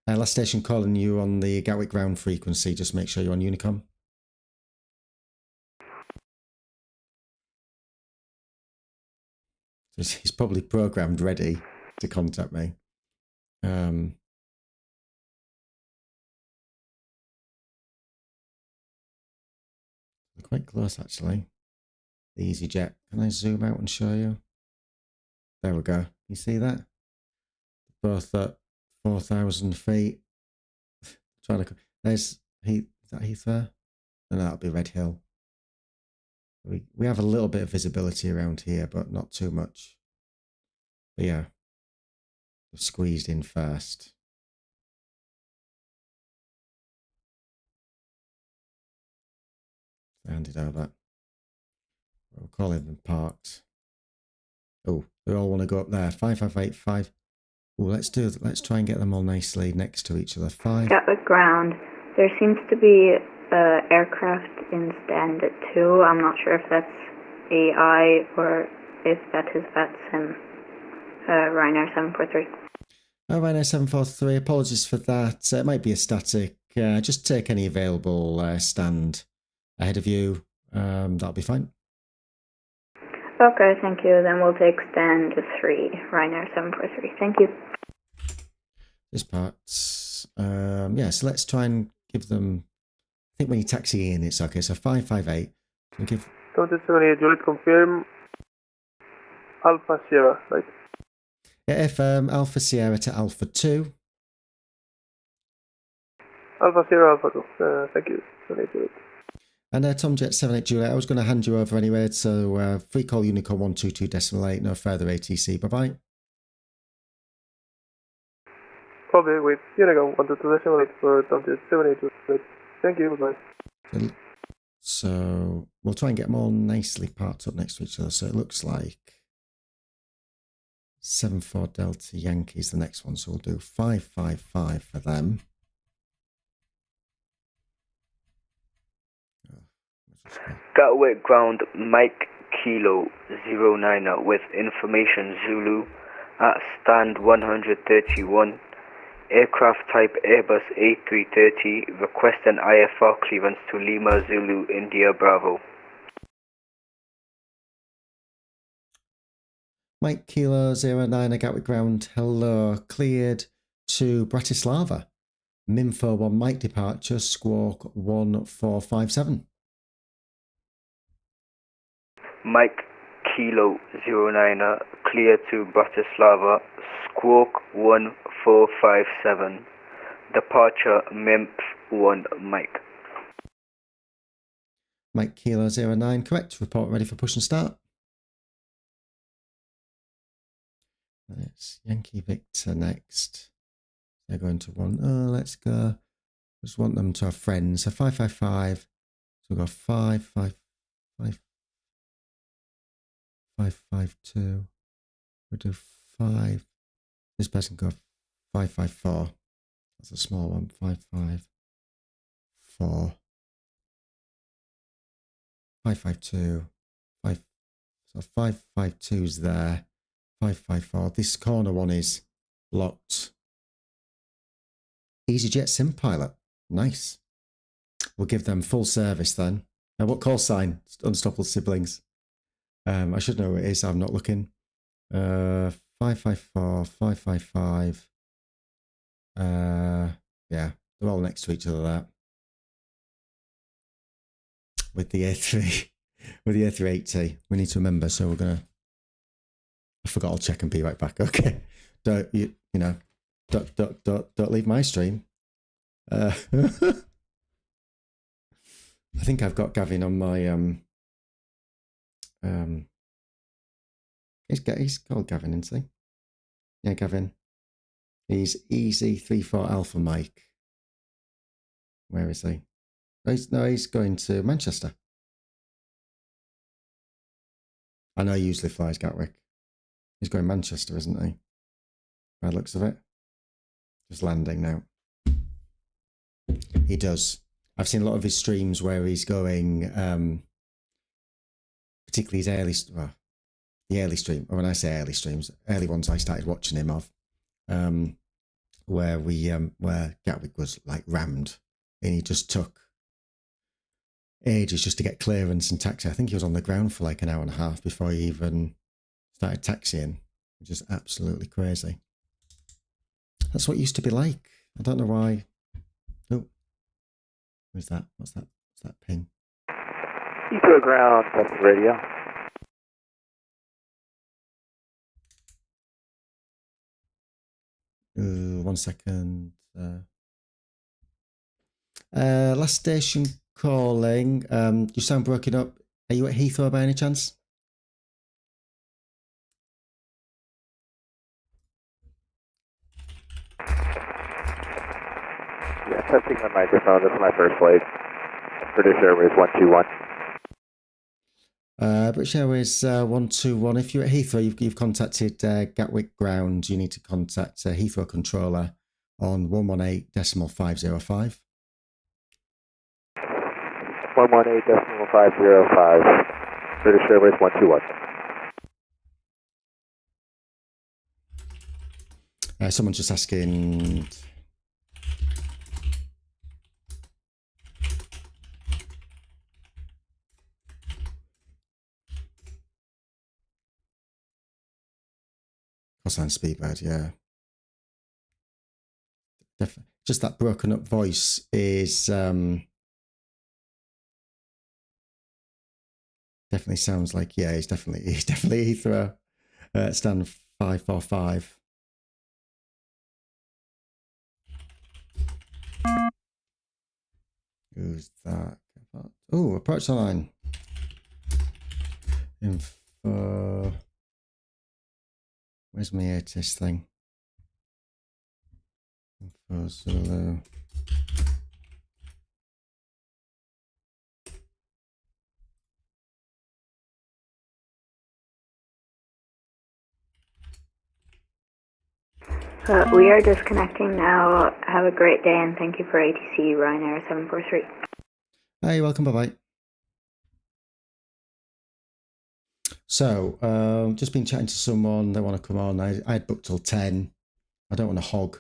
Last station calling you on the Gatwick Ground frequency. Just make sure you're on Unicom. He's probably programmed ready to contact me. They're quite close, actually. The EasyJet. Can I zoom out and show you? There we go. You see that? Both at 4,000 feet. Trying to. There's Heath. Is that Heathrow? No, that'll be Red Hill. We have a little bit of visibility around here, but not too much. But yeah, we've squeezed in first. Handed over. We'll call him parked. Oh, they all want to go up there. 5585. Oh, let's try and get them all nicely next to each other. 5. Gatwick Ground. There seems to be aircraft in stand 2. I'm not sure if that's AI or if that is VATSIM. Ryanair 743. Ryanair 743. Apologies for that. It might be a static. Just take any available stand ahead of you. That'll be fine. Okay, thank you. Then we'll take stand 3, Ryanair 743. Thank you. This part's yeah. So let's try and give them. I think when you taxi in, it's okay. So 558. We'll give. 78, Juliet, confirm. Alpha Sierra, right? Yeah, FM Alpha Sierra to Alpha 2. Alpha Sierra, Alpha 2. Thank you. 78, Juliet. And Tom Jet 78 Juliet, I was going to hand you over anyway, so free call Unicom 122.8, no further ATC, bye-bye. Probably with Unicom 122.8 for Tom Jet 78 Juliet. Thank you, bye-bye. So we'll try and get them all nicely parked up next to each other, so it looks like 74 Delta Yankees, the next one, so we'll do 555 for them. Gatwick Ground, Mike Kilo 09 with information Zulu at stand 131. Aircraft type Airbus A330, request an IFR clearance to Lima Zulu India Bravo. Mike Kilo 09 at Gatwick Ground, hello, cleared to Bratislava. Minfo 1 Mike departure, squawk 1457. Mike Kilo 09 clear to Bratislava, squawk 1457. Departure Minf 1 Mike. Mike Kilo 09, correct. Report ready for push and start. It's Yankee Victor next. They're going to want, let's go. Just want them to have friends. So 555. So we'll go 555. 552. We'll do 5. This person go 554. That's a small one. 554. 552. 5. So 552's there. 554. This corner one is locked. EasyJet Sim Pilot. Nice. We'll give them full service then. Now, what call sign? Unstoppable Siblings. I should know what it is. I'm not looking. 554, 555. Yeah, they're all next to each other. That with the A3, with the A380, we need to remember. So we're gonna. I forgot. I'll check and be right back. Okay. Don't leave my stream. I think I've got Gavin on my he's called Gavin, isn't he? Yeah, Gavin. He's EZ34 Alpha Mike. Where is he? He's going to Manchester. I know he usually flies Gatwick. He's going Manchester, isn't he? By the looks of it. Just landing now. He does. I've seen a lot of his streams where he's going, particularly his the early stream. Or when I say early streams, early ones I started watching him of. where where Gatwick was like rammed, and he just took ages just to get clearance and taxi. I think he was on the ground for like an hour and a half before he even started taxiing, which is absolutely crazy. That's what it used to be like. I don't know why. Oh, where's that? What's that? What's that ping? Gatwick Ground, that's the radio. 1 second. Last station calling. You sound broken up. Are you at Heathrow by any chance? Yeah, testing the microphone. This is my first flight. British Airways 121. British Airways 121. If you're at Heathrow, you've contacted Gatwick Ground. You need to contact Heathrow controller on 118.505. 118.505. British Airways 121. Someone's just asking. Cosine Speedbird, yeah. Just that broken up voice is definitely sounds like, yeah, he's definitely Heathrow. Stand 545. Who's that? Oh, approach the line. Info. Where's my ATIS thing? Info Zulu. We are disconnecting now. Have a great day and thank you for ATC Ryanair 743. Hey, welcome, bye-bye. So, just been chatting to someone, they want to come on. I had booked till 10. I don't want to hog.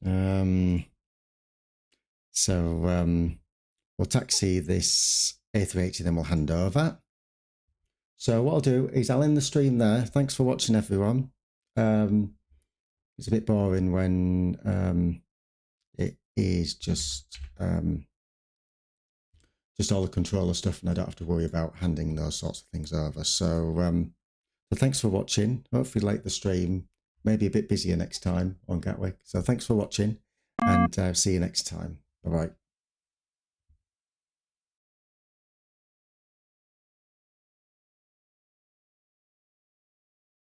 We'll taxi this A380, then we'll hand over. So what I'll do is I'll end the stream there. Thanks for watching, everyone. It's a bit boring when it is just all the controller stuff, and I don't have to worry about handing those sorts of things over. So, thanks for watching. Hopefully you like the stream. Maybe a bit busier next time on Gatwick. So thanks for watching, and see you next time. Bye-bye.